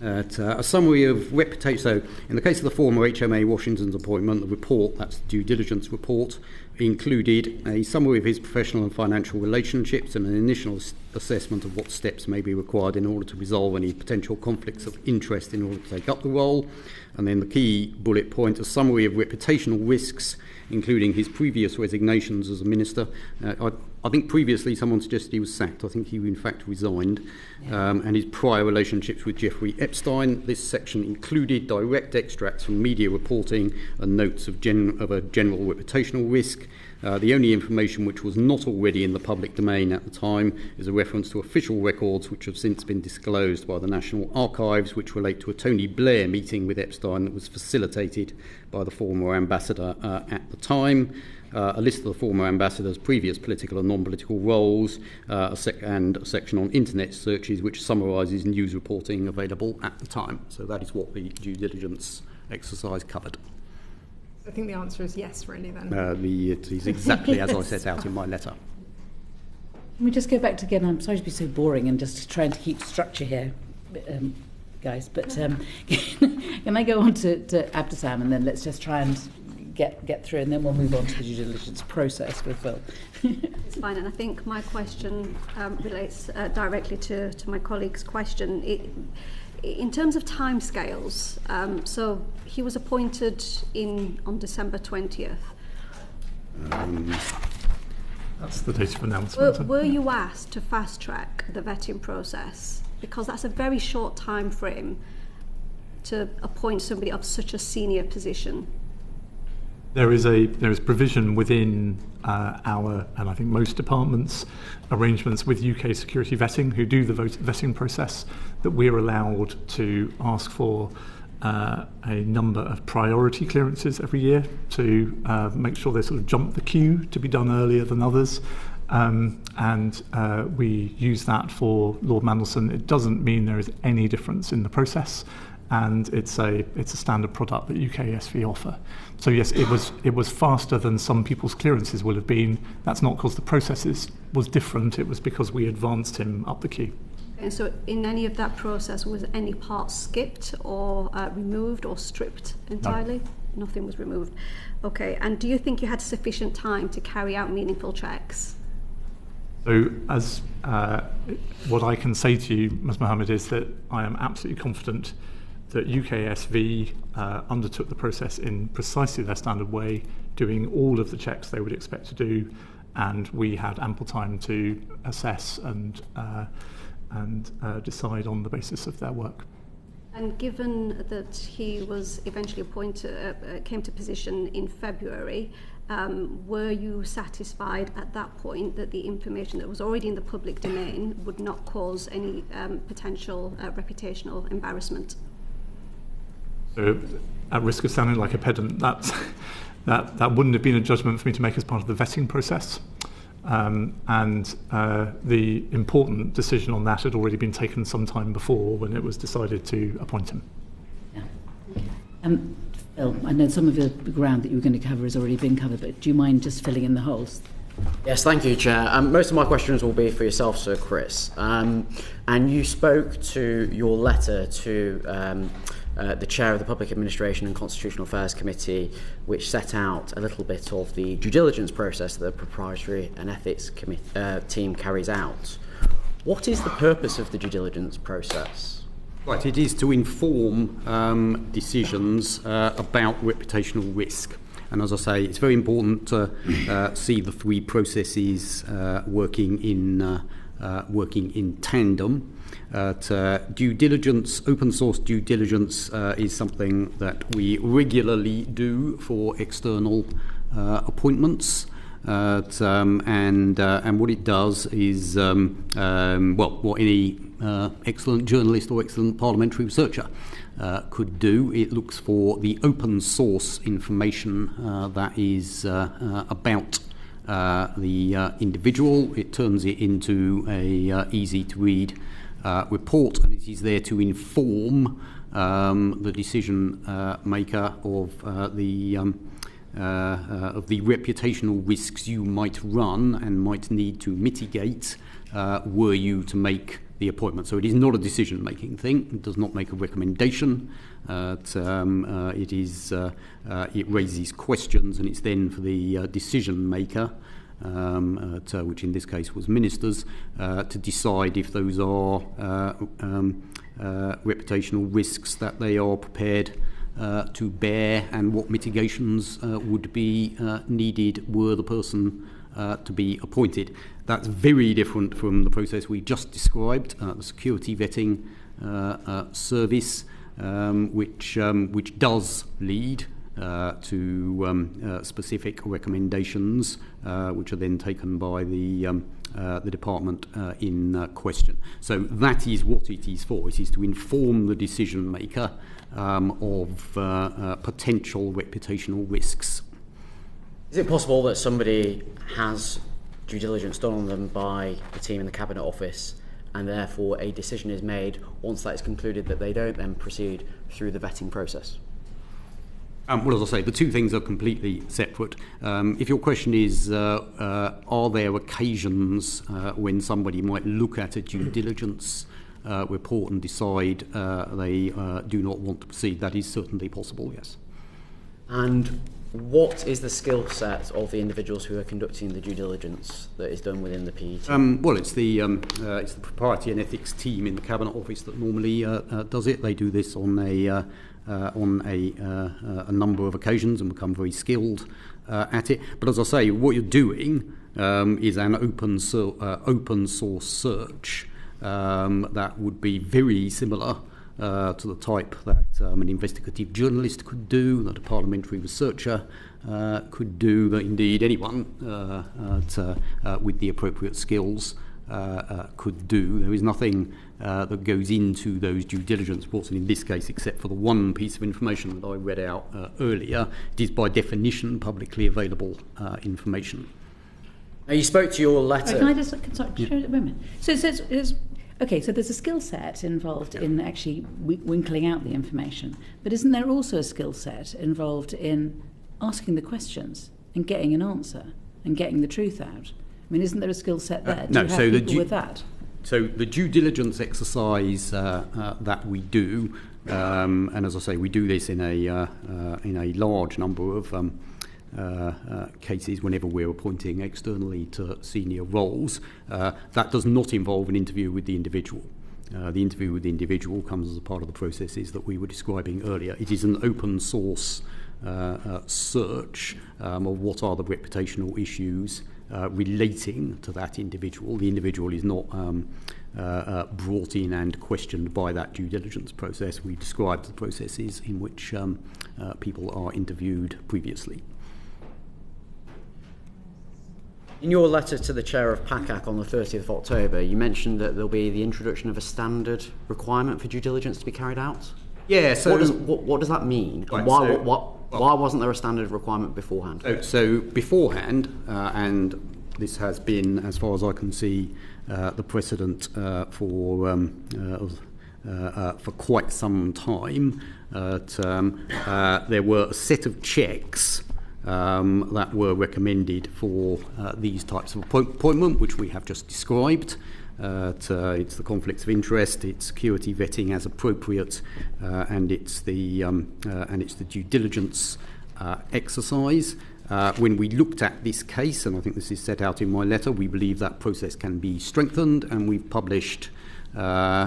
A summary of reputation. So, in the case of the former HMA Washington's appointment, the report, that's the due diligence report, included a summary of his professional and financial relationships and an initial assessment of what steps may be required in order to resolve any potential conflicts of interest in order to take up the role. And then the key bullet point, a summary of reputational risks, including his previous resignations as a minister. I think previously someone suggested he was sacked. I think he in fact resigned. And his prior relationships with Jeffrey Epstein. This section included direct extracts from media reporting and notes of a general reputational risk. The only information which was not already in the public domain at the time is a reference to official records which have since been disclosed by the National Archives, which relate to a Tony Blair meeting with Epstein that was facilitated by the former ambassador at the time. A list of the former ambassador's previous political and non-political roles, and a section on internet searches which summarises news reporting available at the time. So that is what the due diligence exercise covered. I think the answer is yes, really, then. It is exactly as I set out in my letter. Can we just go back to, again, I'm sorry to be so boring and just trying to keep structure here, guys, but can I go on to Abdesam, and then let's just try and get through, and then we'll move on to the due diligence process with Phil. It's fine, and I think my question relates directly to my colleague's question. In terms of timescales, so he was appointed on December 20th. That's the date of announcement. Were you asked to fast track the vetting process? Because that's a very short time frame to appoint somebody of such a senior position. There is provision within our, and I think most departments, arrangements with UK Security Vetting, who do the vetting process, that we're allowed to ask for a number of priority clearances every year to make sure they sort of jump the queue to be done earlier than others. And we use that for Lord Mandelson. It doesn't mean there is any difference in the process. And it's a standard product that UKSV offer. So yes, it was faster than some people's clearances will have been. That's not because the process was different. It was because we advanced him up the queue. And so, in any of that process, was any part skipped or removed or stripped entirely? No. Nothing was removed. Okay. And do you think you had sufficient time to carry out meaningful checks? So, as what I can say to you, Ms. Mohammed, is that I am absolutely confident that UKSV undertook the process in precisely their standard way, doing all of the checks they would expect to do, and we had ample time to assess and decide on the basis of their work. And given that he was eventually appointed, came to position in February, were you satisfied at that point that the information that was already in the public domain would not cause any potential reputational embarrassment? So, at risk of sounding like a pedant, that wouldn't have been a judgment for me to make as part of the vetting process. The important decision on that had already been taken some time before, when it was decided to appoint him. Yeah. Phil, I know some of the ground that you were going to cover has already been covered, but do you mind just filling in the holes? Yes, thank you, Chair. Most of my questions will be for yourself, Sir Chris. And you spoke to your letter to the Chair of the Public Administration and Constitutional Affairs Committee, which set out a little bit of the due diligence process that the Proprietary and Ethics team carries out. What is the purpose of the due diligence process? Right, it is to inform decisions about reputational risk. And as I say, it's very important to see the three processes working in tandem. Due diligence, open source due diligence is something that we regularly do for external appointments. And what it does is, what any excellent journalist or excellent parliamentary researcher could do. It looks for the open source information that is about the individual. It turns it into a easy to read report, and it is there to inform the decision maker of the reputational risks you might run and might need to mitigate were you to make the appointment. So it is not a decision-making thing. It does not make a recommendation. It raises questions, and it's then for the decision maker, which in this case was ministers, to decide if those are reputational risks that they are prepared to bear, and what mitigations would be needed were the person to be appointed. That's very different from the process we just described, the security vetting service, which does lead to specific recommendations, which are then taken by the department in question. So that is what it is for. It is to inform the decision maker of potential reputational risks. Is it possible that somebody has due diligence done on them by the team in the Cabinet Office, and therefore a decision is made once that is concluded that they don't then proceed through the vetting process? Well, as I say, the two things are completely separate. If your question is, are there occasions when somebody might look at a due diligence report and decide they do not want to proceed, that is certainly possible, yes. And what is the skill set of the individuals who are conducting the due diligence that is done within the PE team? Well, it's the Proprietary and Ethics team in the Cabinet Office that normally does it. They do this on a number of occasions and become very skilled at it. But as I say, what you're doing is an open source search that would be very similar to the type that an investigative journalist could do, that a parliamentary researcher could do, that indeed anyone with the appropriate skills could do. There is nothing that goes into those due diligence reports, and in this case, except for the one piece of information that I read out earlier, it is by definition publicly available information. Now, you spoke to your letter. Can I just show it a moment? So there's a skill set involved in actually winkling out the information, but isn't there also a skill set involved in asking the questions and getting an answer and getting the truth out? I mean, isn't there a skill set there? Do you have people with that? So the due diligence exercise that we do, and as I say, we do this in a large number of cases whenever we're appointing externally to senior roles. That does not involve an interview with the individual. The interview with the individual comes as a part of the processes that we were describing earlier. It is an open source search of what are the reputational issues relating to that individual. The individual is not brought in and questioned by that due diligence process. We described the processes in which people are interviewed previously. In your letter to the chair of PACAC on the 30th of October, you mentioned that there'll be the introduction of a standard requirement for due diligence to be carried out. Yeah, so... What does that mean? Right, and why wasn't there a standard requirement beforehand? So beforehand, and this has been, as far as I can see, the precedent for quite some time, there were a set of checks that were recommended for these types of appointment, which we have just described. It's the conflicts of interest, it's security vetting as appropriate, and it's the due diligence exercise. When we looked at this case, and I think this is set out in my letter, we believe that process can be strengthened, and we've published,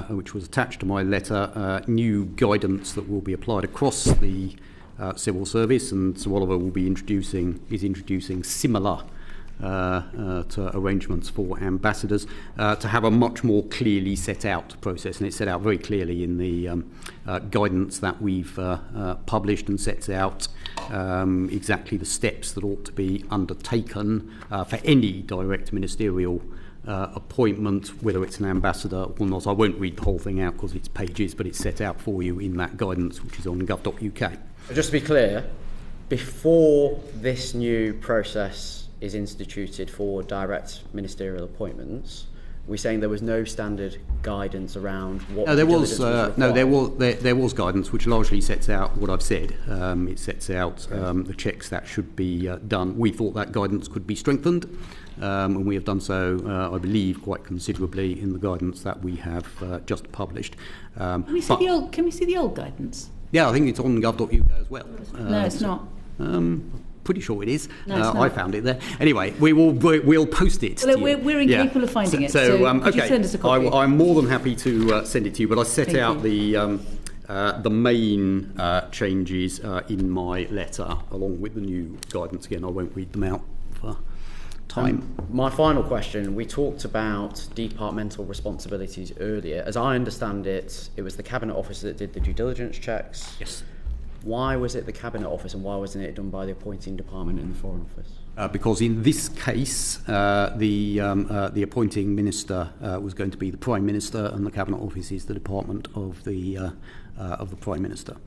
which was attached to my letter, new guidance that will be applied across the civil service, and Sir Oliver will be introducing similar to arrangements for ambassadors to have a much more clearly set out process, and it's set out very clearly in the guidance that we've published, and sets out exactly the steps that ought to be undertaken for any direct ministerial appointment, whether it's an ambassador or not. I won't read the whole thing out because it's pages, but it's set out for you in that guidance, which is on gov.uk. Just to be clear, before this new process is instituted for direct ministerial appointments, we're saying there was no standard guidance around what there was guidance which largely sets out what I've said. It sets out the checks that should be done. We thought that guidance could be strengthened, and we have done so, I believe, quite considerably in the guidance that we have just published. Can we see the old guidance? Yeah, I think it's on gov.uk as well. No, it's not. Pretty sure it is. No, I found it there. Anyway, we'll post it. Well, we're incapable of finding it. So could you send us a copy? I'm more than happy to send it to you. But I set out the main changes in my letter, along with the new guidance. Again, I won't read them out for time. My final question: we talked about departmental responsibilities earlier. As I understand it, it was the Cabinet Office that did the due diligence checks. Yes. Why was it the Cabinet Office, and why wasn't it done by the appointing department in the Foreign Office? Because in this case, the appointing minister was going to be the Prime Minister, and the Cabinet Office is the department of the Prime Minister.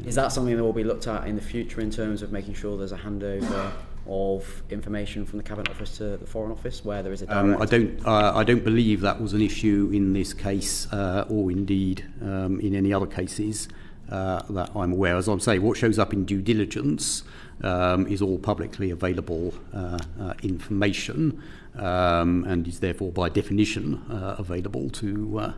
Is that something that will be looked at in the future in terms of making sure there's a handover of information from the Cabinet Office to the Foreign Office, where there is a direct... I don't believe that was an issue in this case, or indeed in any other cases that I'm aware. As I'm saying, what shows up in due diligence is all publicly available information, and is therefore by definition available to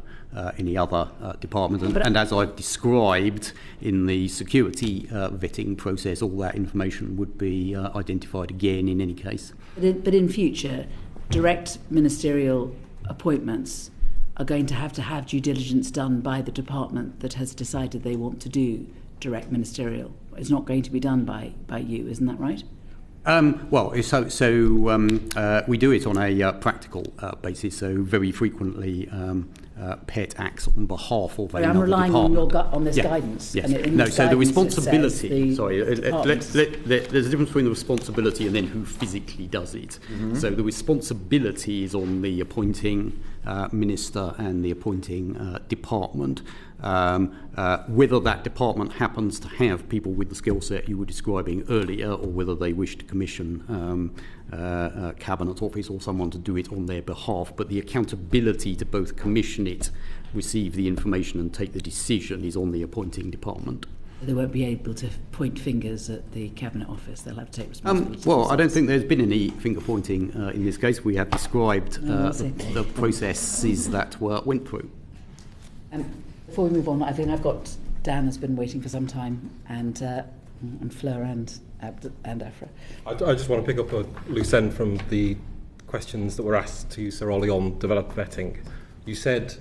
any other department. And as I've described in the security vetting process, all that information would be identified again in any case. But in future, direct ministerial appointments are going to have due diligence done by the department that has decided they want to do direct ministerial. It's not going to be done by you, isn't that right? We do it on a practical basis. So very frequently, PET acts on behalf of another department. I'm relying on this guidance. Yes. And so the responsibility. There's a difference between the responsibility and then who physically does it. Mm-hmm. So the responsibility is on the appointing minister and the appointing department. Whether that department happens to have people with the skill set you were describing earlier, or whether they wish to commission Cabinet Office or someone to do it on their behalf, but the accountability to both commission it, receive the information and take the decision is on the appointing department. They won't be able to point fingers at the Cabinet Office. They'll have to take responsibility. I don't think there's been any finger pointing in this case. We have described the processes that went through. Before we move on, I think Dan has been waiting for some time, and Fleur and Afra. I just want to pick up a loose end from the questions that were asked to Sir Olly on developed vetting. You said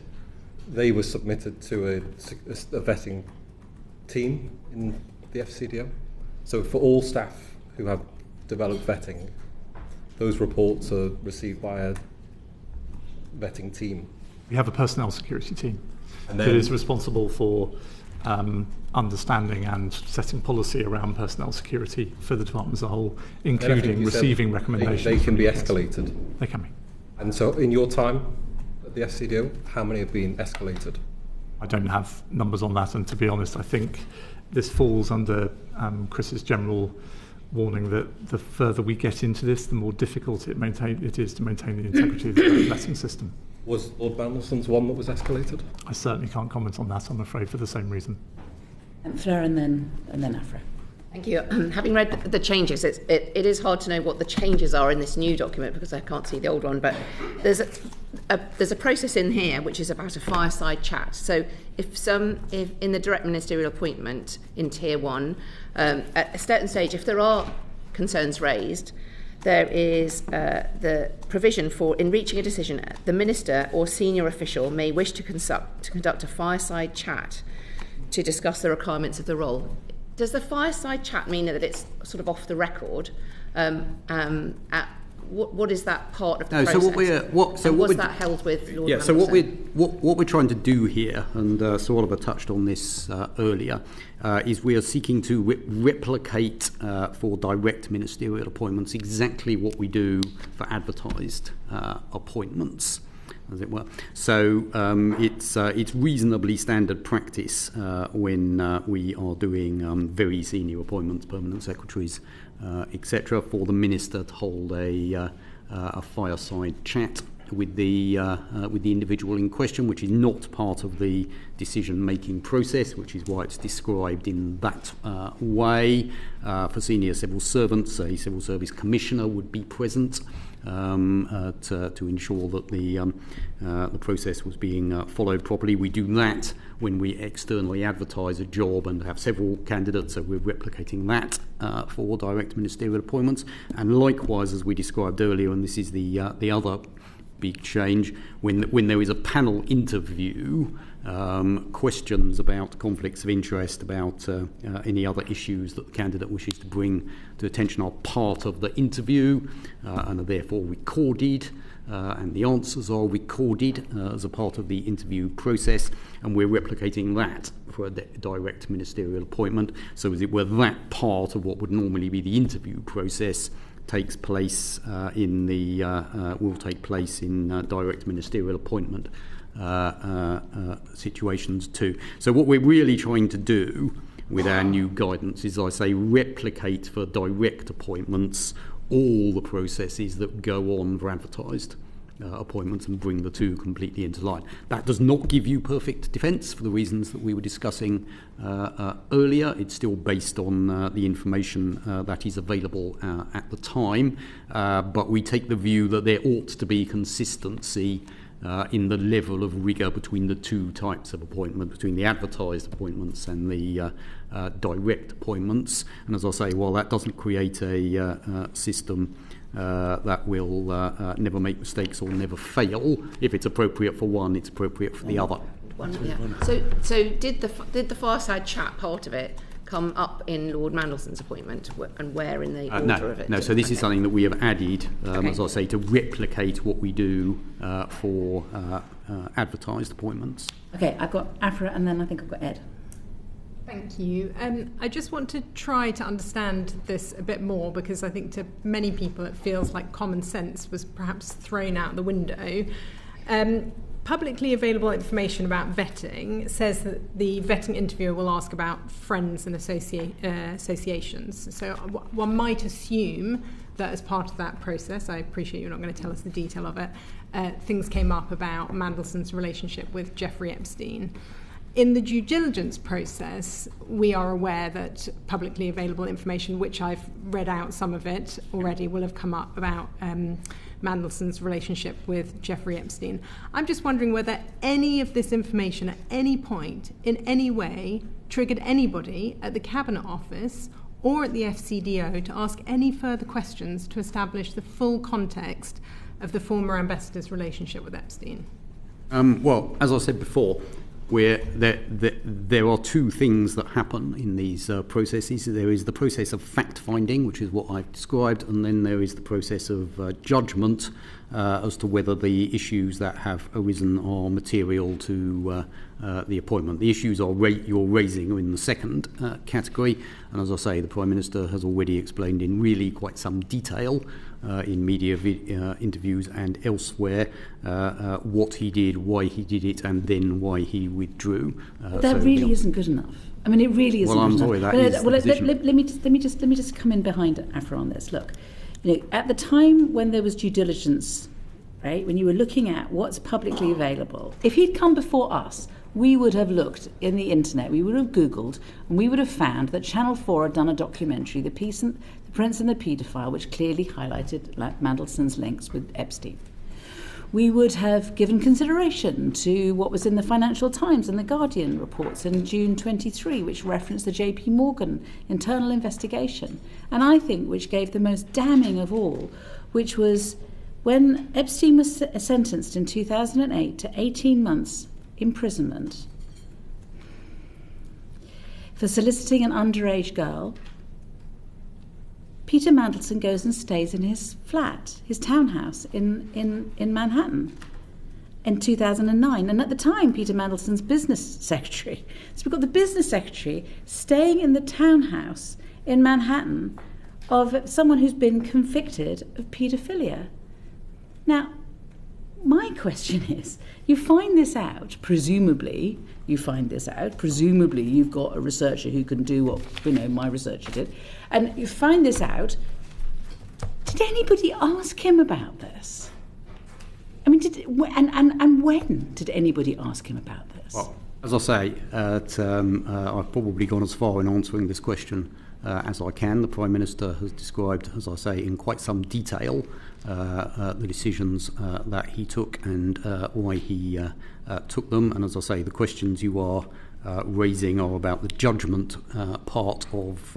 they were submitted to a vetting team in the FCDO. So for all staff who have developed vetting, those reports are received by a vetting team. We have a personnel security team and that is responsible for understanding and setting policy around personnel security for the department as a whole, including receiving recommendations. They can be escalated. They can be. And so in your time at the FCDO, how many have been escalated? I don't have numbers on that, and to be honest, I think this falls under Chris's general warning that the further we get into this, the more difficult it is to maintain the integrity of the vetting system. Was Lord Mandelson's one that was escalated? I certainly can't comment on that, I'm afraid, for the same reason. Fleur and then Afra. Thank you. Having read the changes, it is hard to know what the changes are in this new document because I can't see the old one, but there's a process in here which is about a fireside chat. So if in the direct ministerial appointment in Tier 1, at a certain stage, if there are concerns raised, there is the provision for, in reaching a decision, the minister or senior official may wish to conduct a fireside chat to discuss the requirements of the role. Does the fireside chat mean that it's sort of off the record? What is that part of the process? So was that held with Lord Mandelson? So what we're trying to do here, and Sir Oliver touched on this earlier, is we are seeking to replicate for direct ministerial appointments exactly what we do for advertised appointments, as it were. So it's reasonably standard practice when we are doing very senior appointments, permanent secretaries, etc., for the minister to hold a fireside chat with the individual in question, which is not part of the decision-making process, which is why it's described in that way. For senior civil servants, a civil service commissioner would be present to ensure that the process was being followed properly. We do that when we externally advertise a job and have several candidates, so we're replicating that for direct ministerial appointments. And likewise, as we described earlier, and this is the other big change, when there is a panel interview, questions about conflicts of interest, about any other issues that the candidate wishes to bring to attention are part of the interview and are therefore recorded, and the answers are recorded as a part of the interview process, and we're replicating that for a direct ministerial appointment. So as it were, that part of what would normally be the interview process takes place will take place in direct ministerial appointment situations too. So what we're really trying to do with our new guidance is, I say, replicate for direct appointments all the processes that go on for advertised appointments and bring the two completely into line. That does not give you perfect defence for the reasons that we were discussing earlier. It's still based on the information that is available at the time, but we take the view that there ought to be consistency in the level of rigour between the two types of appointment, between the advertised appointments and the direct appointments. And as I say, while that doesn't create a system that will never make mistakes or never fail, if it's appropriate for one, it's appropriate for the other. So did the fireside chat part of it come up in Lord Mandelson's appointment, and where in the order of it? No, so this is something that we have added, as I say, to replicate what we do for advertised appointments. Okay, I've got Afra, and then I think I've got Ed. Thank you. I just want to try to understand this a bit more, because I think to many people it feels like common sense was perhaps thrown out the window. Publicly available information about vetting says that the vetting interviewer will ask about friends and associations. So one might assume that as part of that process, I appreciate you're not going to tell us the detail of it, things came up about Mandelson's relationship with Jeffrey Epstein. In the due diligence process, we are aware that publicly available information, which I've read out some of it already, will have come up about Mandelson's relationship with Jeffrey Epstein. I'm just wondering whether any of this information at any point, in any way, triggered anybody at the Cabinet Office or at the FCDO to ask any further questions to establish the full context of the former ambassador's relationship with Epstein. Well, as I said before, where there are two things that happen in these processes. There is the process of fact-finding, which is what I've described, and then there is the process of judgment as to whether the issues that have arisen are material to the appointment. The issues you're raising are in the second category, and as I say, the Prime Minister has already explained in really quite some detail in media interviews and elsewhere what he did, why he did it, and then why he withdrew. That really isn't good enough. I mean, it really isn't good enough. Let me just come in behind Afra on this. Look, at the time when there was due diligence, right, when you were looking at what's publicly available, if he'd come before us, we would have looked in the internet, we would have Googled, and we would have found that Channel 4 had done a documentary, The Prince and the Paedophile, which clearly highlighted Mandelson's links with Epstein. We would have given consideration to what was in the Financial Times and the Guardian reports in June 23, which referenced the JP Morgan internal investigation, and I think which gave the most damning of all, which was when Epstein was sentenced in 2008 to 18 months imprisonment for soliciting an underage girl. Peter Mandelson goes and stays in his flat, his townhouse in Manhattan in 2009. And at the time, Peter Mandelson's business secretary. So we've got the business secretary staying in the townhouse in Manhattan of someone who's been convicted of paedophilia. Now, my question is, you find this out, presumably you've got a researcher who can do what, my researcher did, and you find this out. Did anybody ask him about this? I mean, and when did anybody ask him about this? Well, as I say, I've probably gone as far in answering this question as I can. The Prime Minister has described, as I say, in quite some detail the decisions that he took and why he took them. And as I say, the questions you are raising are about the judgment part of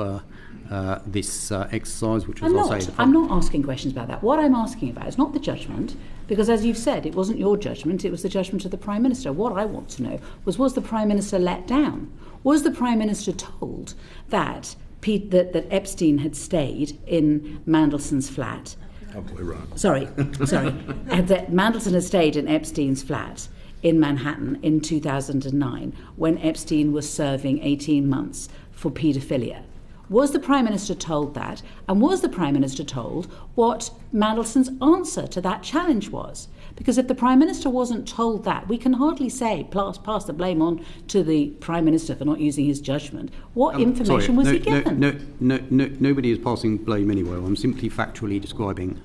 this exercise, which, I'm not asking questions about that. What I'm asking about is not the judgment, because as you've said, it wasn't your judgment, it was the judgment of the Prime Minister. What I want to know was the Prime Minister let down? Was the Prime Minister told that Epstein had stayed in Mandelson's flat? Sorry. That Mandelson had stayed in Epstein's flat in Manhattan in 2009 when Epstein was serving 18 months for paedophilia. Was the Prime Minister told that? And was the Prime Minister told what Mandelson's answer to that challenge was? Because if the Prime Minister wasn't told that, we can hardly say, pass the blame on to the Prime Minister for not using his judgment. What information was he given? Nobody is passing blame anywhere. I'm simply factually describing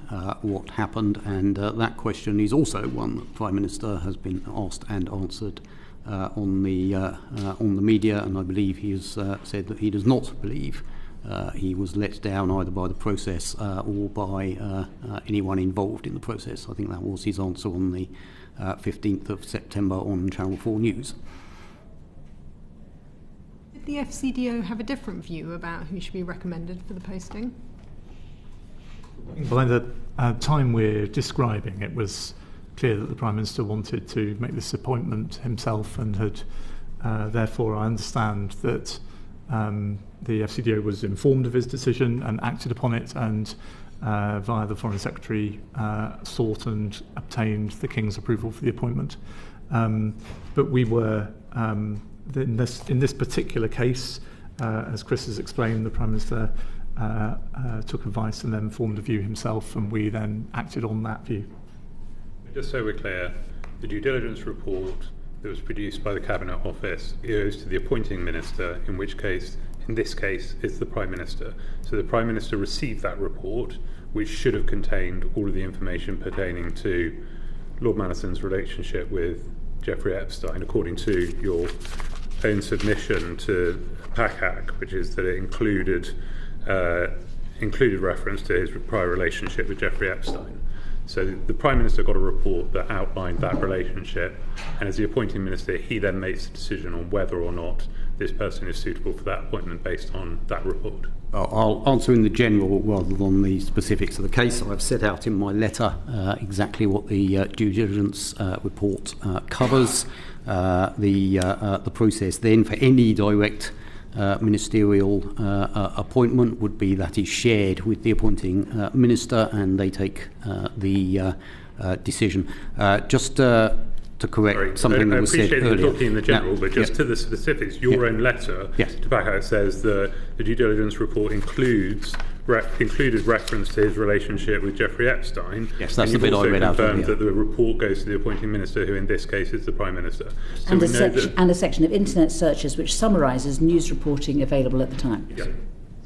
what happened, and that question is also one that the Prime Minister has been asked and answered on the media, and I believe he has said that he does not believe he was let down either by the process or by anyone involved in the process. I think that was his answer on the 15th of September on Channel 4 News. Did the FCDO have a different view about who should be recommended for the posting? By the time we're describing, it was clear that the Prime Minister wanted to make this appointment himself, and had therefore I understand that the FCDO was informed of his decision and acted upon it, and via the Foreign Secretary sought and obtained the King's approval for the appointment. But we were, in this particular case, as Chris has explained, the Prime Minister took advice and then formed a view himself, and we then acted on that view. Just so we're clear, the due diligence report that was produced by the Cabinet Office goes to the appointing minister, in this case, it's the Prime Minister. So the Prime Minister received that report, which should have contained all of the information pertaining to Lord Mandelson's relationship with Jeffrey Epstein, according to your own submission to PACAC, which is that it included reference to his prior relationship with Jeffrey Epstein. So the Prime Minister got a report that outlined that relationship, and as the appointing minister, he then makes a decision on whether or not this person is suitable for that appointment based on that report? I'll answer in the general rather than the specifics of the case. I've set out in my letter exactly what the due diligence report covers. The process then for any direct ministerial appointment would be that is shared with the appointing minister, and they take the decision. Just to correct something that was said earlier. I appreciate you talking in the general, but just to the specifics, your own letter to back out says that the due diligence report included reference to his relationship with Jeffrey Epstein. Yes, that's the bit I read out. And confirmed that the report goes to the appointing minister, who in this case is the Prime Minister. So and a section of internet searches which summarises news reporting available at the time. Yeah.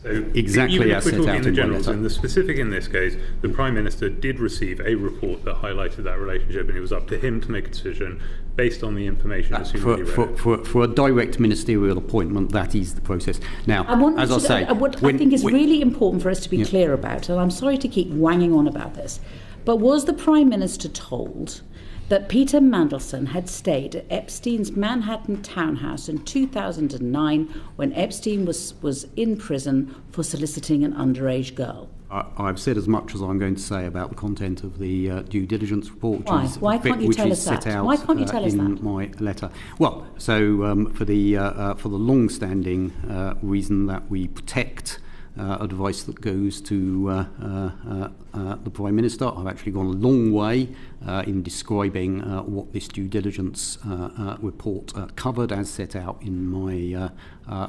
So exactly even as if we're set talking out in the in my generals, letter. in the specific in this case, the Prime Minister did receive a report that highlighted that relationship, and it was up to him to make a decision based on the information. For a direct ministerial appointment, that is the process. Now, I think is really important for us to be clear about, and I'm sorry to keep wanging on about this, but was the Prime Minister told that Peter Mandelson had stayed at Epstein's Manhattan townhouse in 2009 when Epstein was in prison for soliciting an underage girl? I've said as much as I'm going to say about the content of the due diligence report, Why can't you tell us that? Why can't you tell us that? In my letter. Well, so for the long-standing reason that we protect advice that goes to the Prime Minister, I've actually gone a long way in describing what this due diligence report covered as set out in my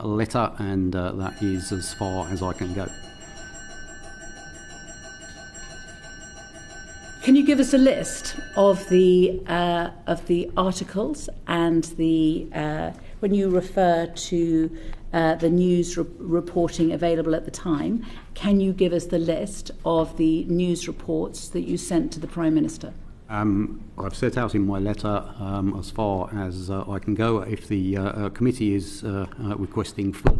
letter, and that is as far as I can go. Can you give us a list of the articles and the when you refer to the news reporting available at the time? Can you give us the list of the news reports that you sent to the Prime Minister? I've set out in my letter as far as I can go. If the committee is requesting full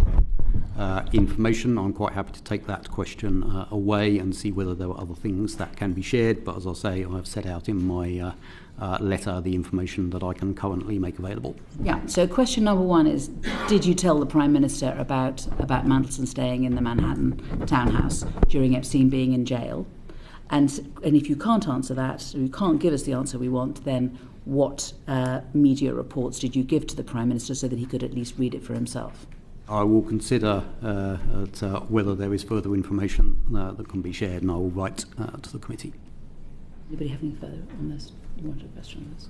information, I'm quite happy to take that question away and see whether there are other things that can be shared. But as I say, I've set out in my letter the information that I can currently make available. Yeah, so question number one is, did you tell the Prime Minister about Mandelson staying in the Manhattan townhouse during Epstein being in jail? And if you can't answer that, or you can't give us the answer we want, then what media reports did you give to the Prime Minister so that he could at least read it for himself? I will consider whether there is further information that can be shared, and I will write to the committee. Anybody have any further on this? You wanted a question on this?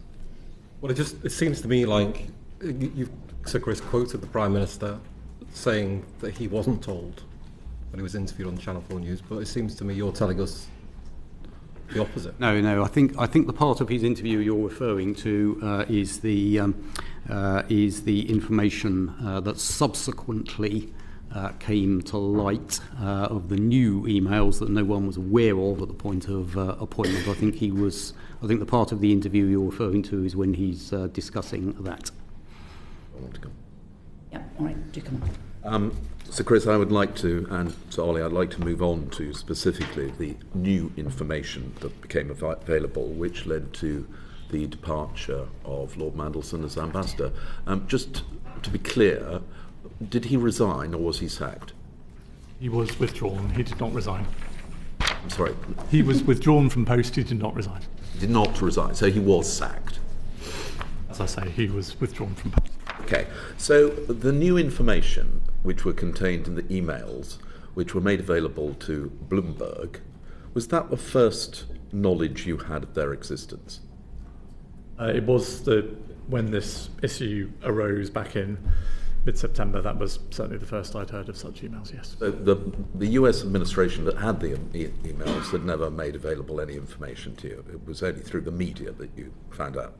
Well, it seems to me like Sir Chris quoted the Prime Minister saying that he wasn't told when he was interviewed on Channel 4 News, but it seems to me you're telling us the opposite. No. I think the part of his interview you're referring to is the information that subsequently came to light of the new emails that no one was aware of at the point of appointment. I think the part of the interview you're referring to is when he's discussing that. I want to come. Yeah, all right, do come on. So, Chris, I would like to, and so Olly, I'd like to move on to specifically the new information that became available, which led to the departure of Lord Mandelson as ambassador. Just to be clear, did he resign or was he sacked? He was withdrawn. He did not resign. I'm sorry? He was withdrawn from post. He did not resign. He did not resign, so he was sacked. As I say, he was withdrawn from post. Okay, so the new information which were contained in the emails, which were made available to Bloomberg, was that the first knowledge you had of their existence? It was when this issue arose back in mid-September, that was certainly the first I'd heard of such emails, yes. So the US administration that had the emails had never made available any information to you. It was only through the media that you found out.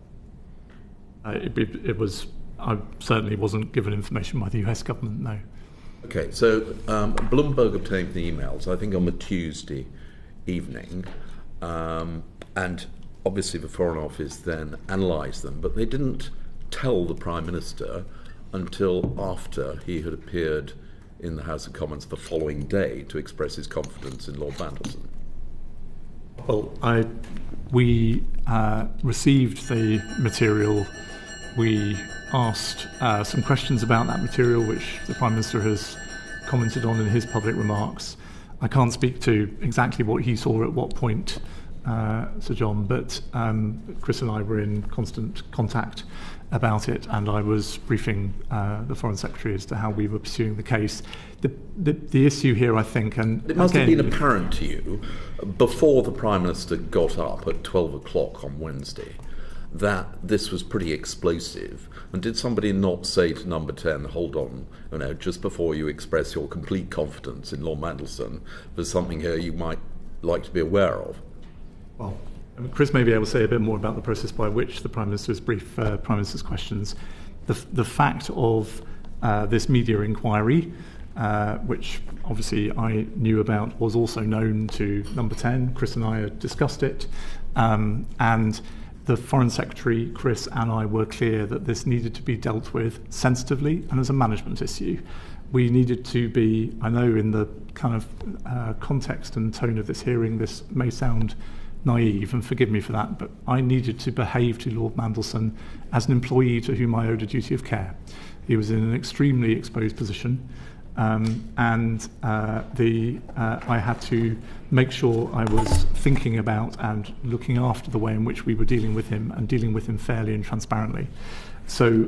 I certainly wasn't given information by the US government, no. Okay, so Bloomberg obtained the emails, I think on a Tuesday evening, and obviously the Foreign Office then analysed them, but they didn't tell the Prime Minister until after he had appeared in the House of Commons the following day to express his confidence in Lord Mandelson. Well, we received the material. We asked some questions about that material, which the Prime Minister has commented on in his public remarks. I can't speak to exactly what he saw at what point, Sir John, but Chris and I were in constant contact about it, and I was briefing the Foreign Secretary as to how we were pursuing the case. The issue here, I think, and it must have been apparent to you before the Prime Minister got up at 12 o'clock on Wednesday that this was pretty explosive. And did somebody not say to Number 10, hold on, just before you express your complete confidence in Lord Mandelson, there's something here you might like to be aware of? Well, Chris may be able to say a bit more about the process by which the Prime Minister has briefed Prime Minister's questions. The fact of this media inquiry, which obviously I knew about, was also known to Number 10. Chris and I had discussed it, and the Foreign Secretary, Chris, and I were clear that this needed to be dealt with sensitively and as a management issue. We needed to be, I know in the kind of context and tone of this hearing, this may sound naive, and forgive me for that, but I needed to behave to Lord Mandelson as an employee to whom I owed a duty of care. He was in an extremely exposed position, and I had to make sure I was thinking about and looking after the way in which we were dealing with him, and dealing with him fairly and transparently. So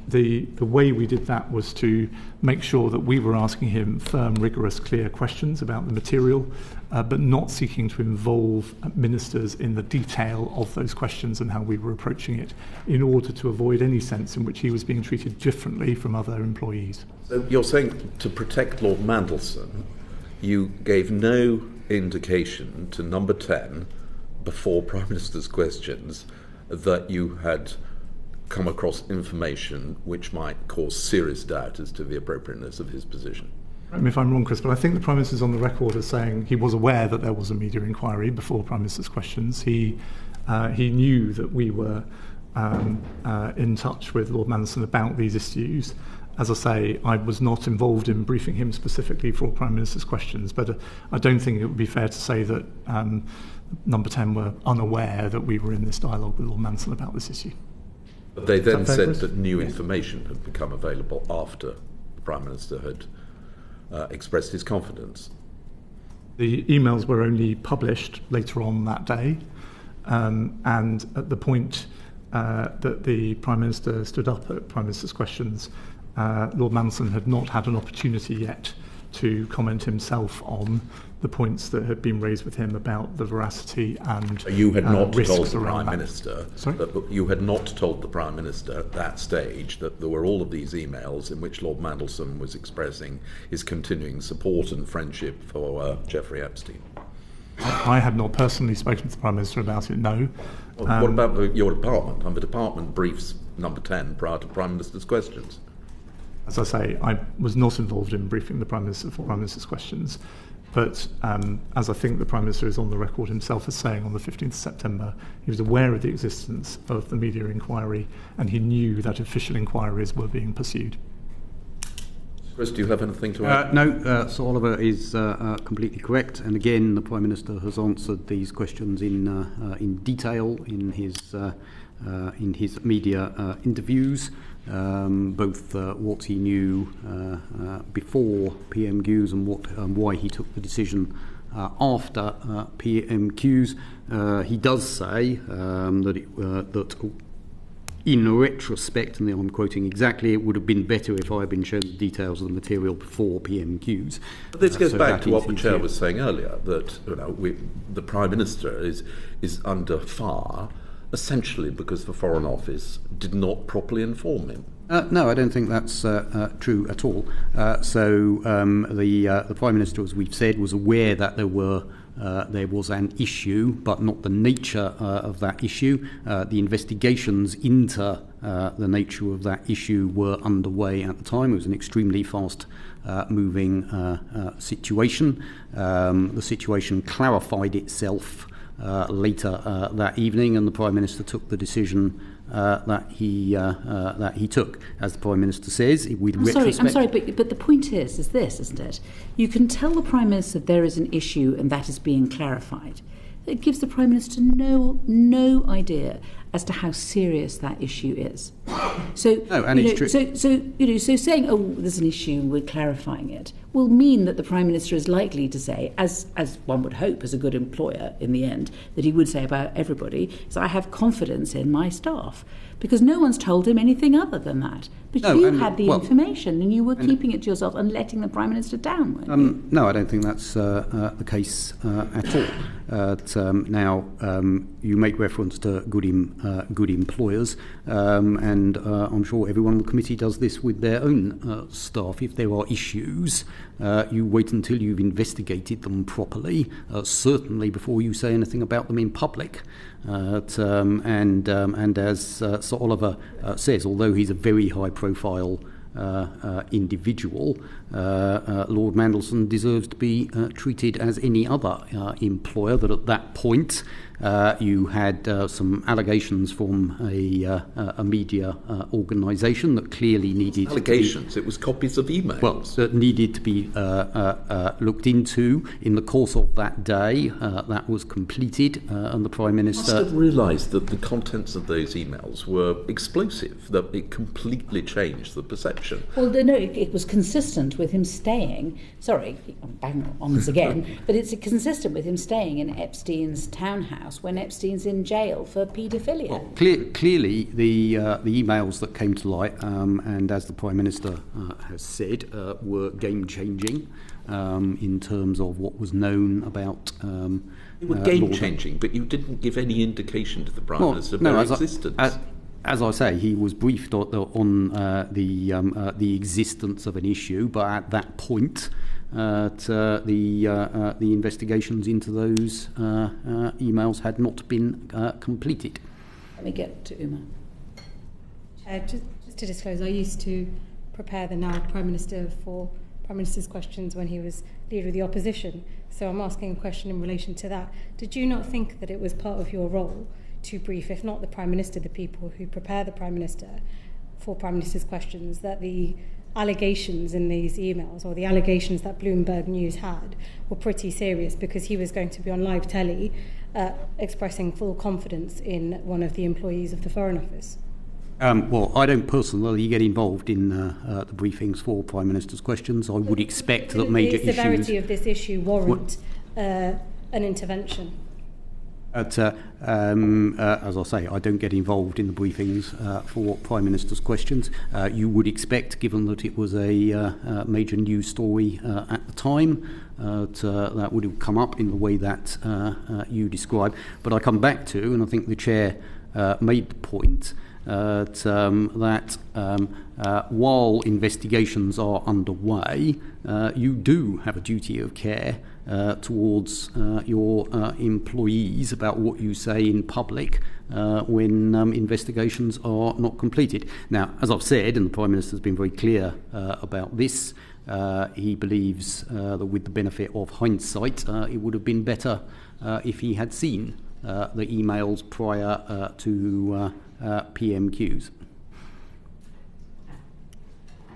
the way we did that was to make sure that we were asking him firm, rigorous, clear questions about the material, but not seeking to involve ministers in the detail of those questions and how we were approaching it, in order to avoid any sense in which he was being treated differently from other employees. So you're saying to protect Lord Mandelson, you gave no indication to Number 10 before Prime Minister's questions that you had come across information which might cause serious doubt as to the appropriateness of his position. Correct me if I'm wrong, Chris, but I think the Prime Minister's on the record as saying he was aware that there was a media inquiry before Prime Minister's questions. He knew that we were in touch with Lord Mandelson about these issues. As I say, I was not involved in briefing him specifically for Prime Minister's questions, but I don't think it would be fair to say that Number 10 were unaware that we were in this dialogue with Lord Mandelson about this issue. But they then said that new information had become available after the Prime Minister had expressed his confidence. The emails were only published later on that day, and at the point that the Prime Minister stood up at Prime Minister's questions, Lord Mandelson had not had an opportunity yet to comment himself on the points that had been raised with him about the veracity and you had not told the Prime Minister that you had not told the Prime Minister at that stage that there were all of these emails in which Lord Mandelson was expressing his continuing support and friendship for Jeffrey Epstein. I had not personally spoken to the Prime Minister about it, no. Well, what about your department? And the department briefs Number 10 prior to Prime Minister's questions. As I say, I was not involved in briefing the Prime Minister for Prime Minister's questions, but as I think the Prime Minister is on the record himself as saying on the 15th of September, he was aware of the existence of the media inquiry and he knew that official inquiries were being pursued. Chris, do you have anything to add? No, Sir Oliver is completely correct, and again the Prime Minister has answered these questions in detail in his media interviews, both what he knew before PMQs and why he took the decision after PMQs. He does say that in retrospect, and I'm quoting exactly, it would have been better if I had been shown the details of the material before PMQs. But this goes back to what the Chair was saying earlier, that the Prime Minister is under fire essentially because the Foreign Office did not properly inform him. No, I don't think that's true at all. So the Prime Minister, as we've said, was aware that there was an issue, but not the nature of that issue. The investigations into the nature of that issue were underway at the time. It was an extremely fast-moving situation. The situation clarified itself later that evening, and the Prime Minister took the decision that he took, as the Prime Minister says. I'm sorry, but the point is this, isn't it? You can tell the Prime Minister there is an issue and that is being clarified. It gives the Prime Minister no idea as to how serious that issue is. So, it's true. So saying, oh, there's an issue, we're clarifying it, will mean that the Prime Minister is likely to say, as one would hope as a good employer in the end, that he would say about everybody, is I have confidence in my staff. Because no one's told him anything other than that. But you had the information and you were keeping it to yourself and letting the Prime Minister down, weren't you? No, I don't think that's the case at all. Now, you make reference to good employers, and I'm sure everyone on the committee does this with their own staff. If there are issues, you wait until you've investigated them properly, certainly before you say anything about them in public. And as Sir Oliver says, although he's a very high-profile individual, Lord Mandelson deserves to be treated as any other employer. That at that point you had some allegations from a media organisation that clearly needed allegations. It was copies of emails. Well, that needed to be looked into in the course of that day. That was completed, and the Prime Minister must have realised that the contents of those emails were explosive. That it completely changed the perception. Well, no, it was consistent with him staying. Sorry, I'm banging on this again, but it's consistent with him staying in Epstein's townhouse when Epstein's in jail for paedophilia. Well, clearly, the emails that came to light, and as the Prime Minister has said, were game-changing in terms of what was known about. They were game-changing, but you didn't give any indication to the Prime Minister of their existence. As I say, he was briefed on the existence of an issue, but at that point, the investigations into those emails had not been completed. Let me get to Uma. Just to disclose, I used to prepare the now Prime Minister for Prime Minister's questions when he was leader of the opposition. So I'm asking a question in relation to that. Did you not think that it was part of your role to brief, if not the Prime Minister, the people who prepare the Prime Minister for Prime Minister's questions, that the allegations in these emails, or the allegations that Bloomberg News had, were pretty serious, because he was going to be on live telly expressing full confidence in one of the employees of the Foreign Office? Well, I don't personally get involved in the briefings for Prime Minister's questions. I would expect that major issues... The severity of this issue warrant an intervention. As I say, I don't get involved in the briefings for Prime Minister's questions. You would expect, given that it was a major news story at the time, that would have come up in the way that you describe. But I come back to, and I think the Chair made the point, that while investigations are underway, you do have a duty of care towards your employees about what you say in public when investigations are not completed. Now, as I've said, and the Prime Minister has been very clear about this, he believes that with the benefit of hindsight, it would have been better if he had seen the emails prior to PMQs.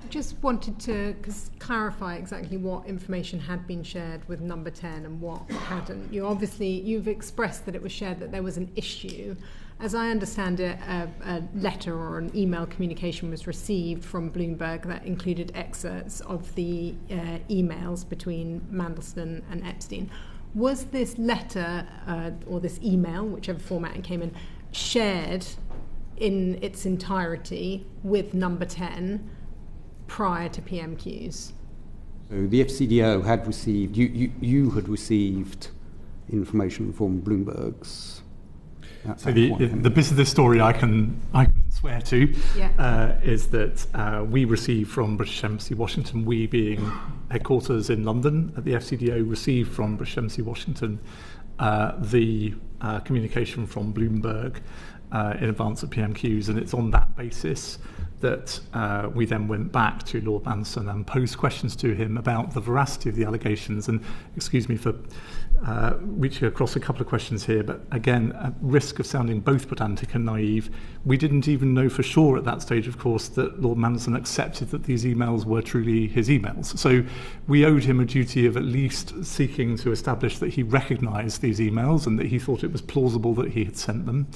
Just wanted to clarify exactly what information had been shared with Number 10 and what hadn't. You've expressed that it was shared that there was an issue. As I understand it, a letter or an email communication was received from Bloomberg that included excerpts of the emails between Mandelson and Epstein. Was this letter or this email, whichever format it came in, shared in its entirety with Number 10 prior to PMQs? So the FCDO had received, you had received information from Bloomberg's. So the bit of the story I can swear to is that we received from British Embassy Washington, we being headquarters in London at the FCDO, received from British Embassy Washington the communication from Bloomberg in advance of PMQs, and it's on that basis that we then went back to Lord Mandelson and posed questions to him about the veracity of the allegations. And excuse me for reaching across a couple of questions here, but again, at risk of sounding both pedantic and naive, we didn't even know for sure at that stage, of course, that Lord Mandelson accepted that these emails were truly his emails. So we owed him a duty of at least seeking to establish that he recognised these emails and that he thought it was plausible that he had sent them.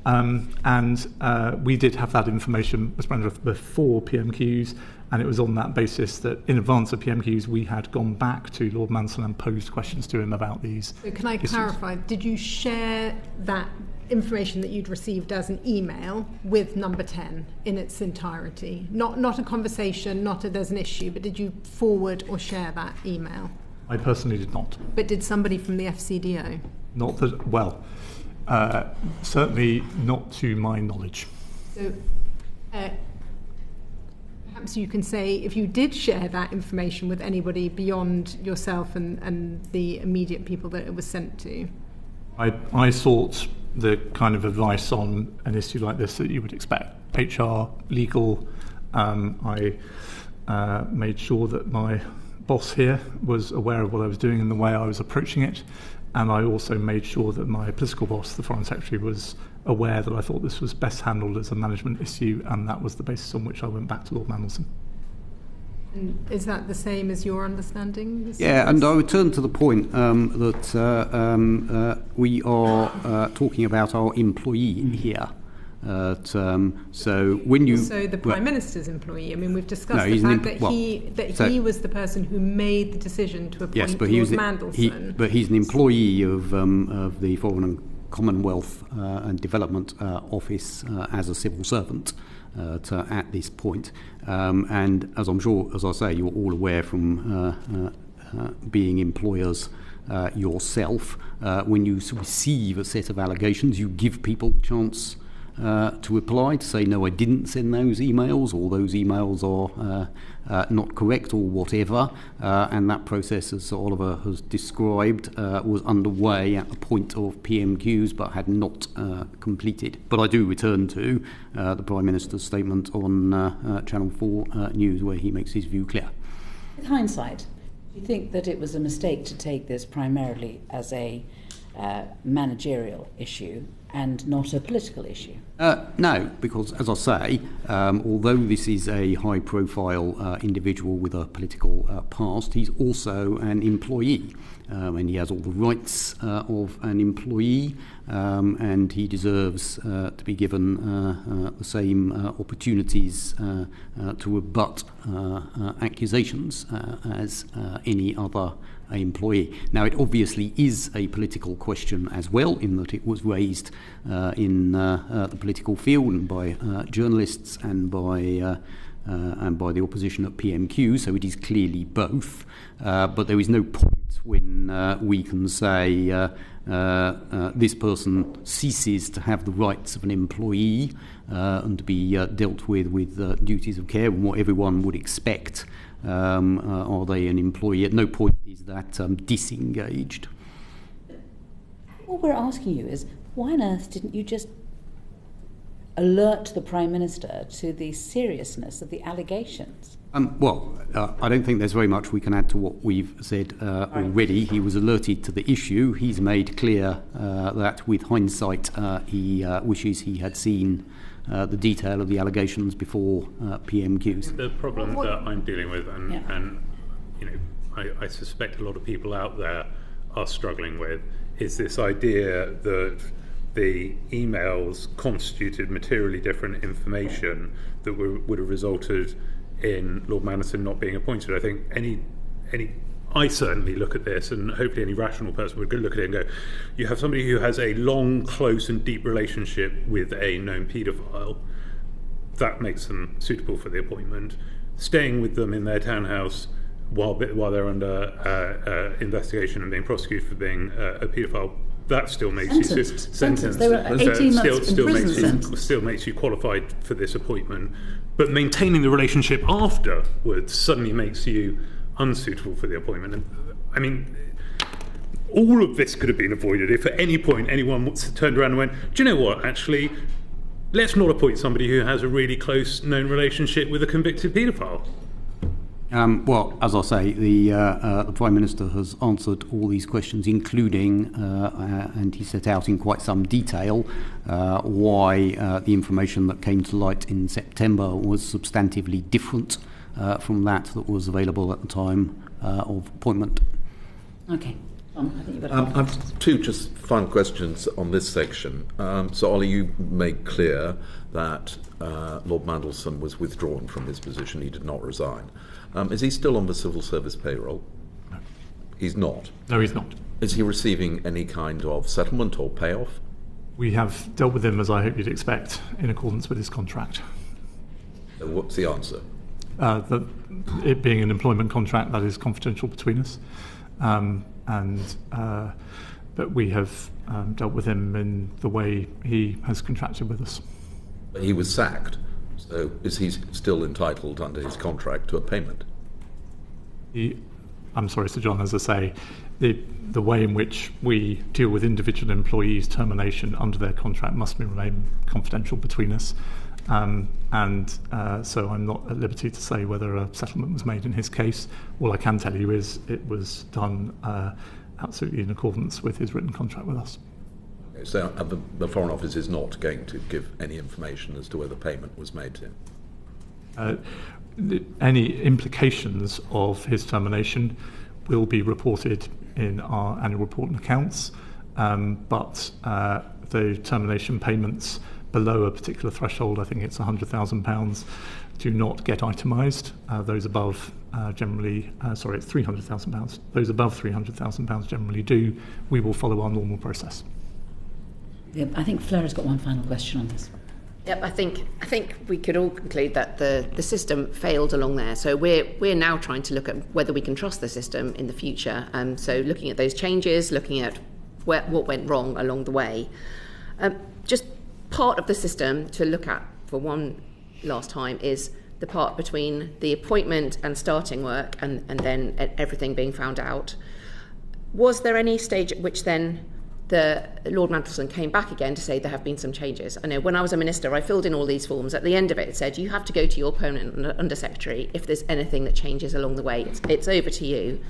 We did have that information, Ms. Brandreth, before PMQs, and it was on that basis that in advance of PMQs we had gone back to Lord Mandelson and posed questions to him about these. So can I clarify, did you share that information that you'd received as an email with number 10 in its entirety? Not a conversation, not a there's an issue, but did you forward or share that email? I personally did not. But did somebody from the FCDO? Not that, well, certainly not to my knowledge. So perhaps you can say if you did share that information with anybody beyond yourself and the immediate people that it was sent to. I sought the kind of advice on an issue like this that you would expect. HR, legal. I made sure that my boss here was aware of what I was doing and the way I was approaching it. And I also made sure that my political boss, the Foreign Secretary, was aware that I thought this was best handled as a management issue, and that was the basis on which I went back to Lord Mandelson. And is that the same as your understanding? Yeah, and I would turn to the point that we are talking about our employee here. So when you also the Prime Minister's employee. I mean, we've discussed the fact that he was the person who made the decision to appoint Lord Mandelson. But he's an employee of the Foreign and Commonwealth and Development Office as a civil servant at this point. And as I'm sure, as I say, you're all aware from being employers yourself, when you receive a set of allegations, you give people the chance to reply, to say, no, I didn't send those emails, or those emails are not correct, or whatever. And that process, as Sir Oliver has described, was underway at the point of PMQs, but had not completed. But I do return to the Prime Minister's statement on Channel 4 News, where he makes his view clear. With hindsight, do you think that it was a mistake to take this primarily as a managerial issue and not a political issue? No, because, as I say, although this is a high-profile individual with a political past, he's also an employee, and he has all the rights of an employee, and he deserves to be given the same opportunities to rebut accusations as any other employee. Now, it obviously is a political question as well, in that it was raised in the political field and by journalists and by the opposition at PMQ, so it is clearly both. But there is no point when we can say this person ceases to have the rights of an employee and to be dealt with duties of care and what everyone would expect. Are they an employee? At no point is that disengaged. What we're asking you is, why on earth didn't you just alert the Prime Minister to the seriousness of the allegations? I don't think there's very much we can add to what we've said already. He was alerted to the issue. He's made clear that with hindsight he wishes he had seen the detail of the allegations before PMQs. The problem that I'm dealing with, and you know, I suspect a lot of people out there are struggling with, is this idea that the emails constituted materially different information that would have resulted in Lord Mandelson not being appointed. I think I certainly look at this, and hopefully any rational person would look at it and go, you have somebody who has a long, close and deep relationship with a known paedophile. That makes them suitable for the appointment. Staying with them in their townhouse while they're under investigation and being prosecuted for being a paedophile, that still makes you sentenced. They were 18 months in prison. Still makes you qualified for this appointment. But maintaining the relationship afterwards suddenly makes you unsuitable for the appointment. And, I mean, all of this could have been avoided if at any point anyone turned around and went, do you know what, actually, let's not appoint somebody who has a really close known relationship with a convicted paedophile. Well, as I say, the Prime Minister has answered all these questions, including, and he set out in quite some detail, why the information that came to light in September was substantively different from that was available at the time of appointment. Okay. I think you've got I have two just final questions on this section. So, Olly, you made clear that Lord Mandelson was withdrawn from his position. He did not resign. Is he still on the civil service payroll? No. He's not? No, he's not. Is he receiving any kind of settlement or payoff? We have dealt with him, as I hope you'd expect, in accordance with his contract. So what's the answer? It being an employment contract, that is confidential between us. But we have dealt with him in the way he has contracted with us. He was sacked, so is he still entitled under his contract to a payment? I'm sorry, Sir John, as I say, the way in which we deal with individual employees' termination under their contract must remain confidential between us. So I'm not at liberty to say whether a settlement was made in his case. All I can tell you is it was done absolutely in accordance with his written contract with us. Okay, so the Foreign Office is not going to give any information as to whether payment was made to him? Any implications of his termination will be reported in our annual report and accounts, but the termination payments below a particular threshold, I think it's £100,000, do not get itemised. Those above generally, it's £300,000. Those above £300,000 generally do. We will follow our normal process. Yeah, I think Fleur has got one final question on this. Yep, I think we could all conclude that the system failed along there. So we're now trying to look at whether we can trust the system in the future. So looking at those changes, looking at what went wrong along the way. Just part of the system to look at for one last time is the part between the appointment and starting work and then everything being found out. Was there any stage at which then the Lord Mandelson came back again to say there have been some changes? I know when I was a minister, I filled in all these forms. At the end of it, it said you have to go to your permanent Under-Secretary if there's anything that changes along the way. It's over to you.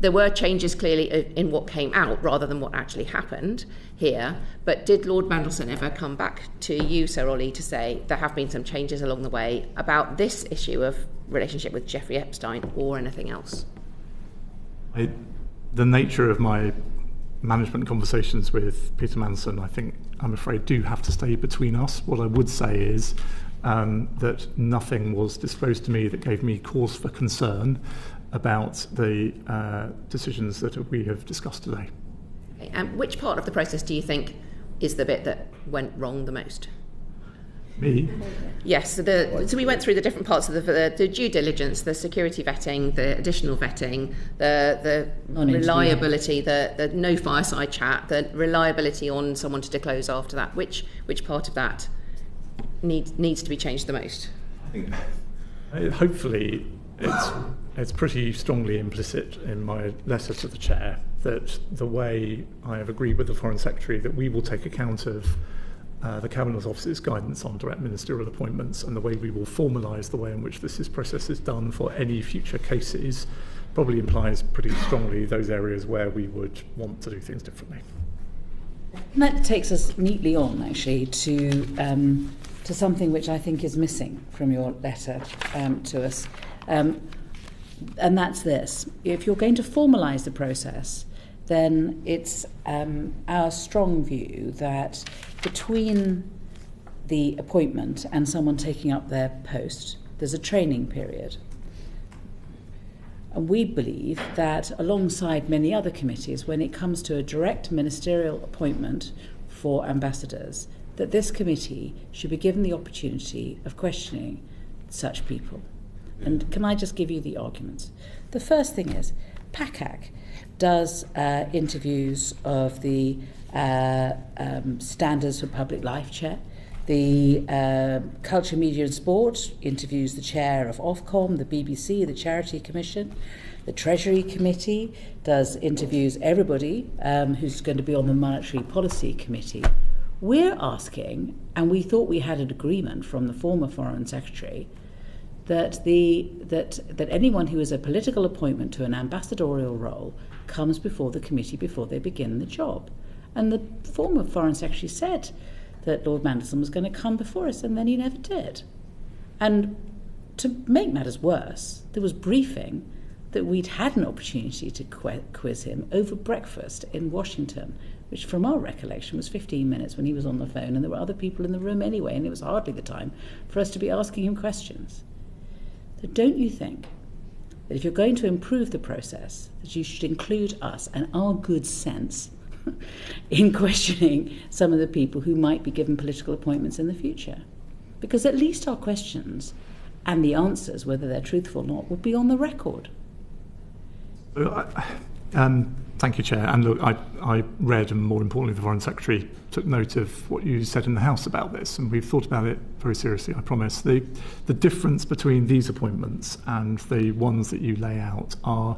There were changes clearly in what came out rather than what actually happened here. But did Lord Mandelson ever come back to you, Sir Olly, to say there have been some changes along the way about this issue of relationship with Jeffrey Epstein or anything else? The nature of my management conversations with Peter Mandelson, I think, I'm afraid, do have to stay between us. What I would say is that nothing was disclosed to me that gave me cause for concern about the decisions that we have discussed today. Okay. And which part of the process do you think is the bit that went wrong the most? Me? Yes, so we went through the different parts of the due diligence, the security vetting, the additional vetting, the reliability, the no fireside chat, the reliability on someone to disclose after that. Which part of that needs to be changed the most? I think, hopefully, it's pretty strongly implicit in my letter to the Chair that the way I have agreed with the Foreign Secretary that we will take account of the Cabinet Office's guidance on direct ministerial appointments and the way we will formalise the way in which this process is done for any future cases probably implies pretty strongly those areas where we would want to do things differently. And that takes us neatly on, actually, to something which I think is missing from your letter to us. And that's this. If you're going to formalise the process, then it's our strong view that between the appointment and someone taking up their post, there's a training period. And we believe that alongside many other committees, when it comes to a direct ministerial appointment for ambassadors, that this committee should be given the opportunity of questioning such people. And can I just give you the arguments? The first thing is, PACAC does interviews of the Standards for Public Life Chair. The Culture, Media and Sport interviews the chair of Ofcom, the BBC, the Charity Commission. The Treasury Committee interviews everybody who's going to be on the Monetary Policy Committee. We're asking, and we thought we had an agreement from the former Foreign Secretary, that anyone who is a political appointment to an ambassadorial role comes before the committee before they begin the job. And the former Foreign Secretary said that Lord Mandelson was going to come before us, and then he never did. And to make matters worse, there was briefing that we'd had an opportunity to quiz him over breakfast in Washington, which from our recollection was 15 minutes when he was on the phone, and there were other people in the room anyway, and it was hardly the time for us to be asking him questions. So don't you think that if you're going to improve the process, that you should include us and our good sense in questioning some of the people who might be given political appointments in the future? Because at least our questions and the answers, whether they're truthful or not, will be on the record. Thank you, Chair. And look, I read, and more importantly, the Foreign Secretary took note of what you said in the House about this, and we've thought about it very seriously, I promise. The difference between these appointments and the ones that you lay out are,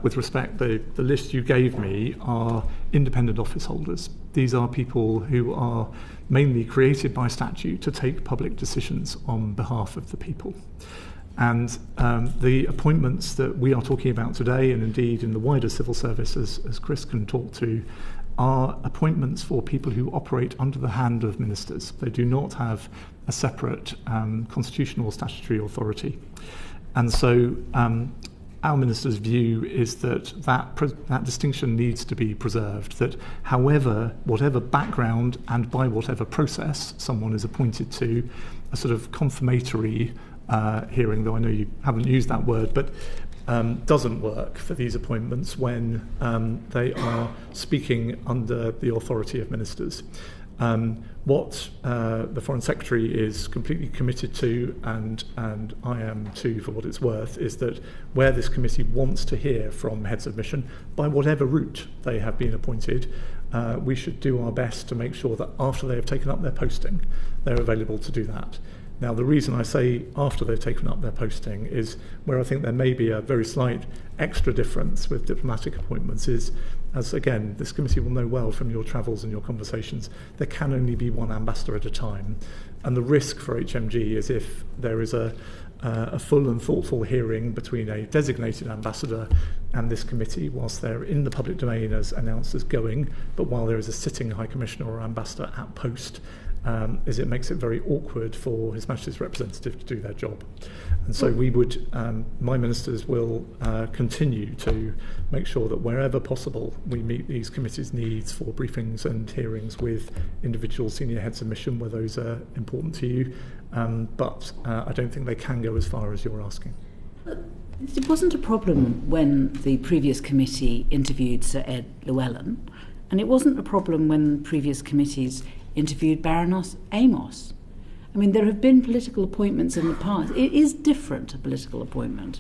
with respect, the list you gave me are independent office holders. These are people who are mainly created by statute to take public decisions on behalf of the people. And the appointments that we are talking about today, and indeed in the wider civil service, as Chris can talk to, are appointments for people who operate under the hand of ministers. They do not have a separate constitutional or statutory authority. And so our minister's view is that distinction needs to be preserved, that whatever background and by whatever process someone is appointed to, a sort of confirmatory hearing, though I know you haven't used that word, but doesn't work for these appointments when they are speaking under the authority of ministers. What the Foreign Secretary is completely committed to, and I am too for what it's worth, is that where this committee wants to hear from heads of mission, by whatever route they have been appointed, we should do our best to make sure that after they have taken up their posting, they're available to do that. Now, the reason I say after they've taken up their posting is where I think there may be a very slight extra difference with diplomatic appointments is, as again, this committee will know well from your travels and your conversations, there can only be one ambassador at a time. And the risk for HMG is if there is a full and thoughtful hearing between a designated ambassador and this committee, whilst they're in the public domain as announced as going, but while there is a sitting High Commissioner or ambassador at post, is it makes it very awkward for His Majesty's representative to do their job. And so we would, my ministers will continue to make sure that wherever possible we meet these committees' needs for briefings and hearings with individual senior heads of mission where those are important to you, but I don't think they can go as far as you're asking. It wasn't a problem when the previous committee interviewed Sir Ed Llewellyn, and it wasn't a problem when previous committees interviewed Baroness Amos. I mean, there have been political appointments in the past. It is different, a political appointment.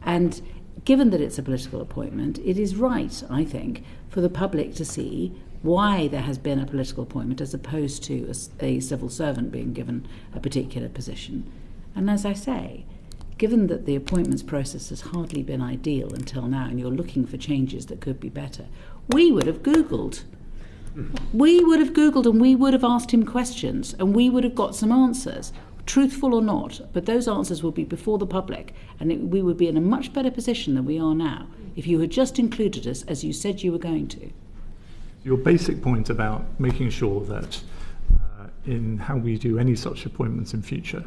And given that it's a political appointment, it is right, I think, for the public to see why there has been a political appointment as opposed to a civil servant being given a particular position. And as I say, given that the appointments process has hardly been ideal until now, and you're looking for changes that could be better, we would have Googled. We would have Googled and we would have asked him questions and we would have got some answers, truthful or not, but those answers will be before the public, and we would be in a much better position than we are now if you had just included us as you said you were going to. Your basic point about making sure that in how we do any such appointments in future,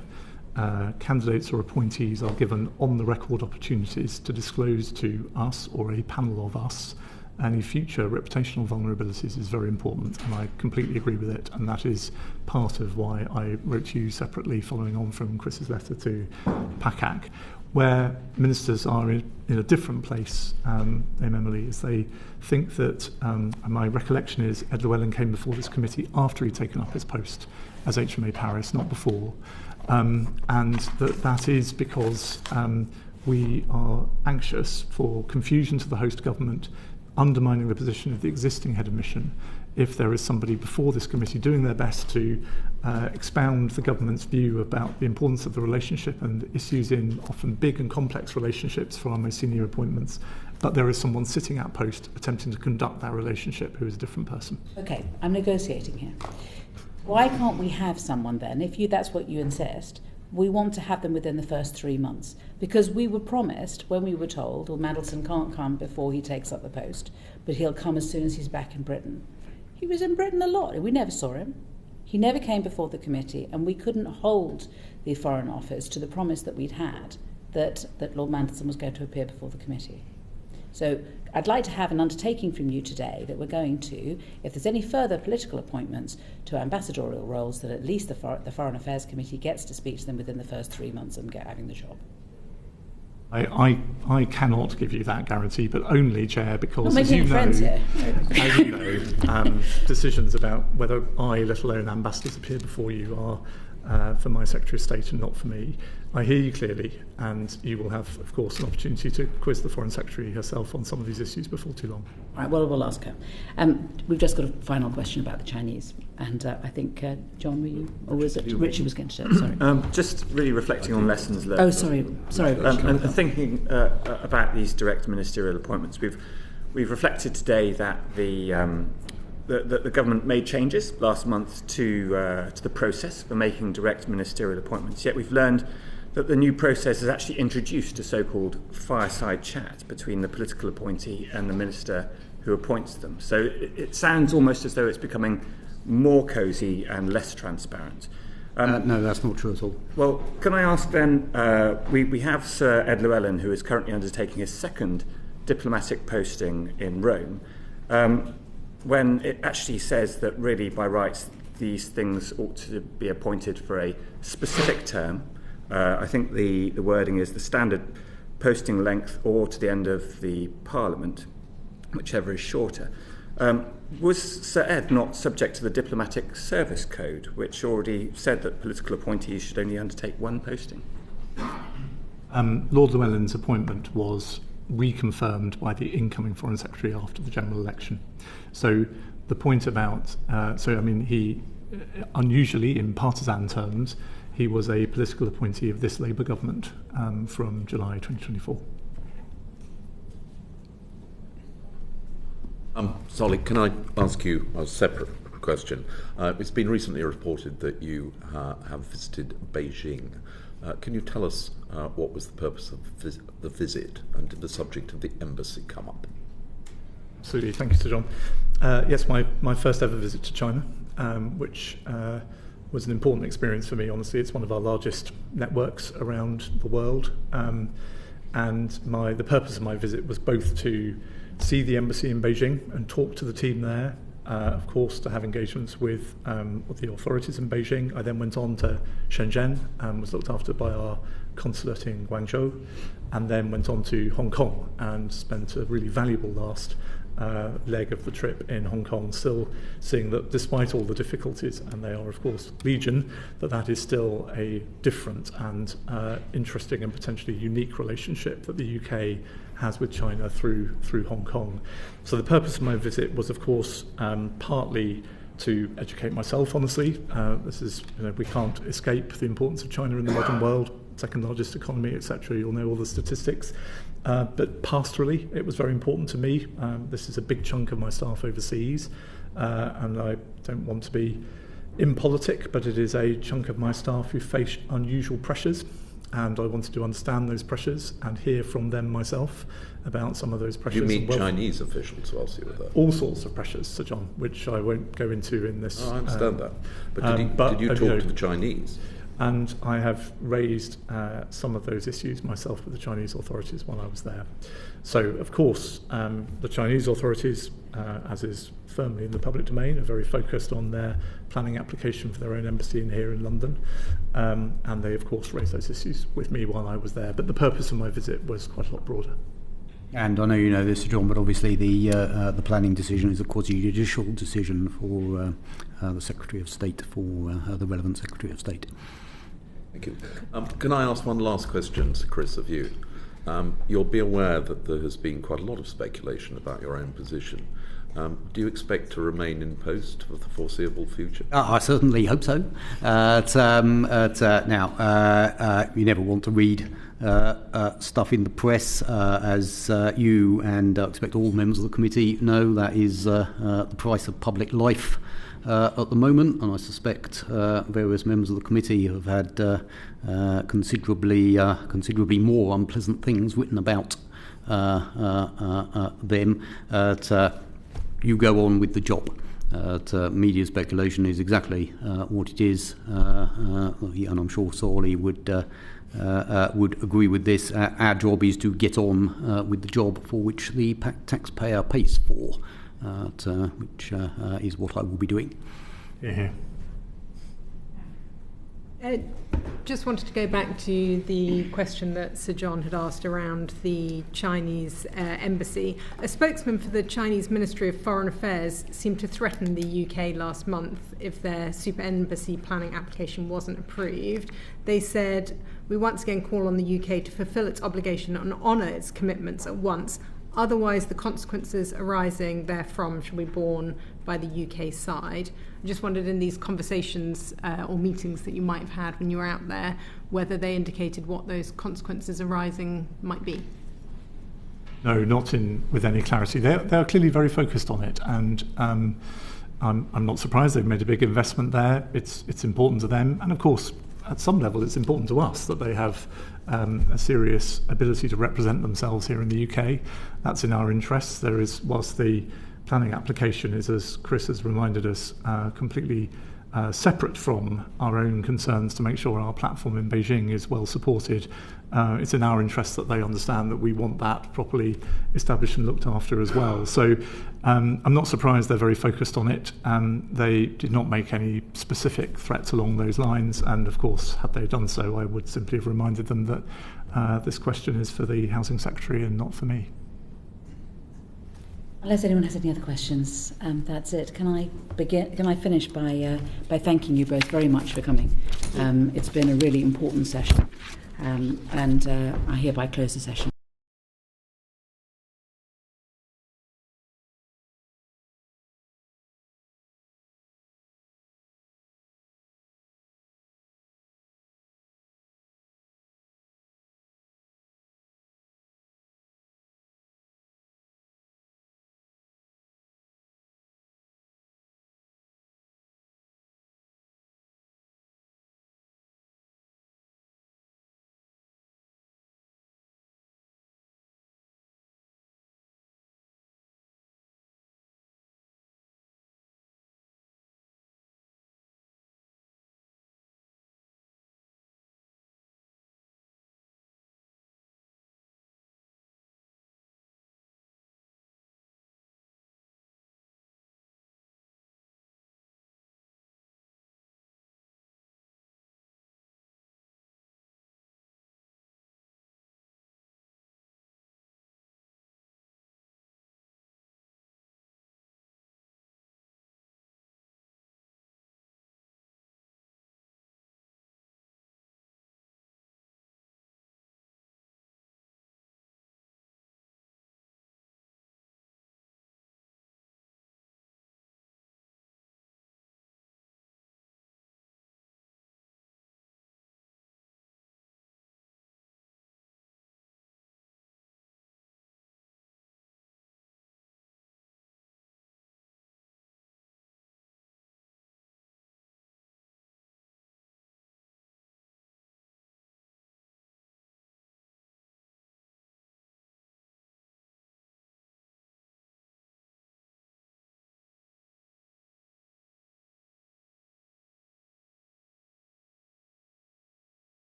candidates or appointees are given on-the-record opportunities to disclose to us or a panel of us any future reputational vulnerabilities is very important, and I completely agree with it, and that is part of why I wrote to you separately following on from Chris's letter to PACAC. Where ministers are in a different place, Emily, is they think that, and my recollection is Ed Llewellyn came before this committee after he'd taken up his post as HMA Paris, not before, and that is because we are anxious for confusion to the host government, undermining the position of the existing head of mission if there is somebody before this committee doing their best to expound the government's view about the importance of the relationship and issues in often big and complex relationships for our most senior appointments, but there is someone sitting at post attempting to conduct that relationship who is a different person. Okay, I'm negotiating here. Why can't we have someone then, if that's what you insist, we want to have them within the first 3 months, because we were promised when we were told, well, Mandelson can't come before he takes up the post, but he'll come as soon as he's back in Britain. He was in Britain a lot, and we never saw him. He never came before the committee, and we couldn't hold the Foreign Office to the promise that we'd had that Lord Mandelson was going to appear before the committee. So I'd like to have an undertaking from you today that we're going to, if there's any further political appointments to ambassadorial roles, that at least the Foreign Affairs Committee gets to speak to them within the first 3 months and get having the job. I cannot give you that guarantee, but only, Chair, because as you know, decisions about whether I, let alone ambassadors, appear before you are for my Secretary of State and not for me. I hear you clearly, and you will have, of course, an opportunity to quiz the Foreign Secretary herself on some of these issues before too long. All right, well, we'll ask her. We've just got a final question about the Chinese, and I think, John, were you, or was it Richard was going to say? Sorry. Just really reflecting on lessons learned. Oh, sorry, Richard. And thinking about these direct ministerial appointments, we've reflected today that the government made changes last month to the process for making direct ministerial appointments. Yet we've learned that the new process has actually introduced a so-called fireside chat between the political appointee and the minister who appoints them. So it sounds almost as though it's becoming more cosy and less transparent. No, that's not true at all. Well, can I ask then, we have Sir Ed Llewellyn, who is currently undertaking his second diplomatic posting in Rome, when it actually says that really by rights these things ought to be appointed for a specific term. I think the wording is the standard posting length or to the end of the Parliament, whichever is shorter. Was Sir Ed not subject to the Diplomatic Service Code, which already said that political appointees should only undertake one posting? Lord Llewellyn's appointment was reconfirmed by the incoming Foreign Secretary after the general election. So the point about, he, unusually in partisan terms, he was a political appointee of this Labour government from July 2024. Olly, can I ask you a separate question? It's been recently reported that you have visited Beijing. Can you tell us what was the purpose of the visit, and did the subject of the embassy come up? Absolutely, thank you, Sir John. Yes, my first ever visit to China, which was an important experience for me, honestly. It's one of our largest networks around the world. And the purpose of my visit was both to see the embassy in Beijing and talk to the team there, of course, to have engagements with the authorities in Beijing. I then went on to Shenzhen, was looked after by our consulate in Guangzhou, and then went on to Hong Kong and spent a really valuable last leg of the trip in Hong Kong, still seeing that despite all the difficulties, and they are of course legion, that is still a different and interesting and potentially unique relationship that the UK has with China through Hong Kong. So the purpose of my visit was of course partly to educate myself, honestly. This is, we can't escape the importance of China in the modern world, second largest economy, etc. You'll know all the statistics. But pastorally, it was very important to me. This is a big chunk of my staff overseas, and I don't want to be impolitic, but it is a chunk of my staff who face unusual pressures, and I wanted to understand those pressures and hear from them myself about some of those pressures. Did you meet Chinese officials whilst you were there? All sorts of pressures, Sir John, which I won't go into in this. I understand that. But did you talk to the Chinese? And I have raised some of those issues myself with the Chinese authorities while I was there. So, of course, the Chinese authorities, as is firmly in the public domain, are very focused on their planning application for their own embassy here in London. And they, of course, raised those issues with me while I was there. But the purpose of my visit was quite a lot broader. And I know you know this, John, but obviously the planning decision is a quasi-judicial decision for the Secretary of State, for the relevant Secretary of State. Thank you. Can I ask one last question, Sir Chris, of you? You'll be aware that there has been quite a lot of speculation about your own position. Do you expect to remain in post for the foreseeable future? I certainly hope so. Now, you never want to read stuff in the press, as you and I expect all members of the committee know. That is the price of public life at the moment, and I suspect various members of the committee have had considerably more unpleasant things written about them. You go on with the job. media speculation is exactly what it is, and I'm sure Sir Olly would agree with this. Our job is to get on with the job for which the taxpayer pays for, which is what I will be doing. Yeah. Just wanted to go back to the question that Sir John had asked around the Chinese embassy. A spokesman for the Chinese Ministry of Foreign Affairs seemed to threaten the UK last month if their super embassy planning application wasn't approved. They said, "We once again call on the UK to fulfil its obligation and honour its commitments at once. Otherwise, the consequences arising therefrom shall be borne by the UK side." I just wondered, in these conversations or meetings that you might have had when you were out there, whether they indicated what those consequences arising might be. No, not with any clarity. They're clearly very focused on it, and I'm not surprised they've made a big investment there. It's important to them, and of course, at some level, it's important to us that they have a serious ability to represent themselves here in the UK. That's in our interests. There is, whilst the planning application is, as Chris has reminded us, completely separate from our own concerns to make sure our platform in Beijing is well supported. It's in our interest that they understand that we want that properly established and looked after as well. So I'm not surprised they're very focused on it. They did not make any specific threats along those lines, and of course, had they done so, I would simply have reminded them that this question is for the Housing Secretary and not for me. Unless anyone has any other questions, that's it. Can I finish by thanking you both very much for coming? It's been a really important session, and I hereby close the session.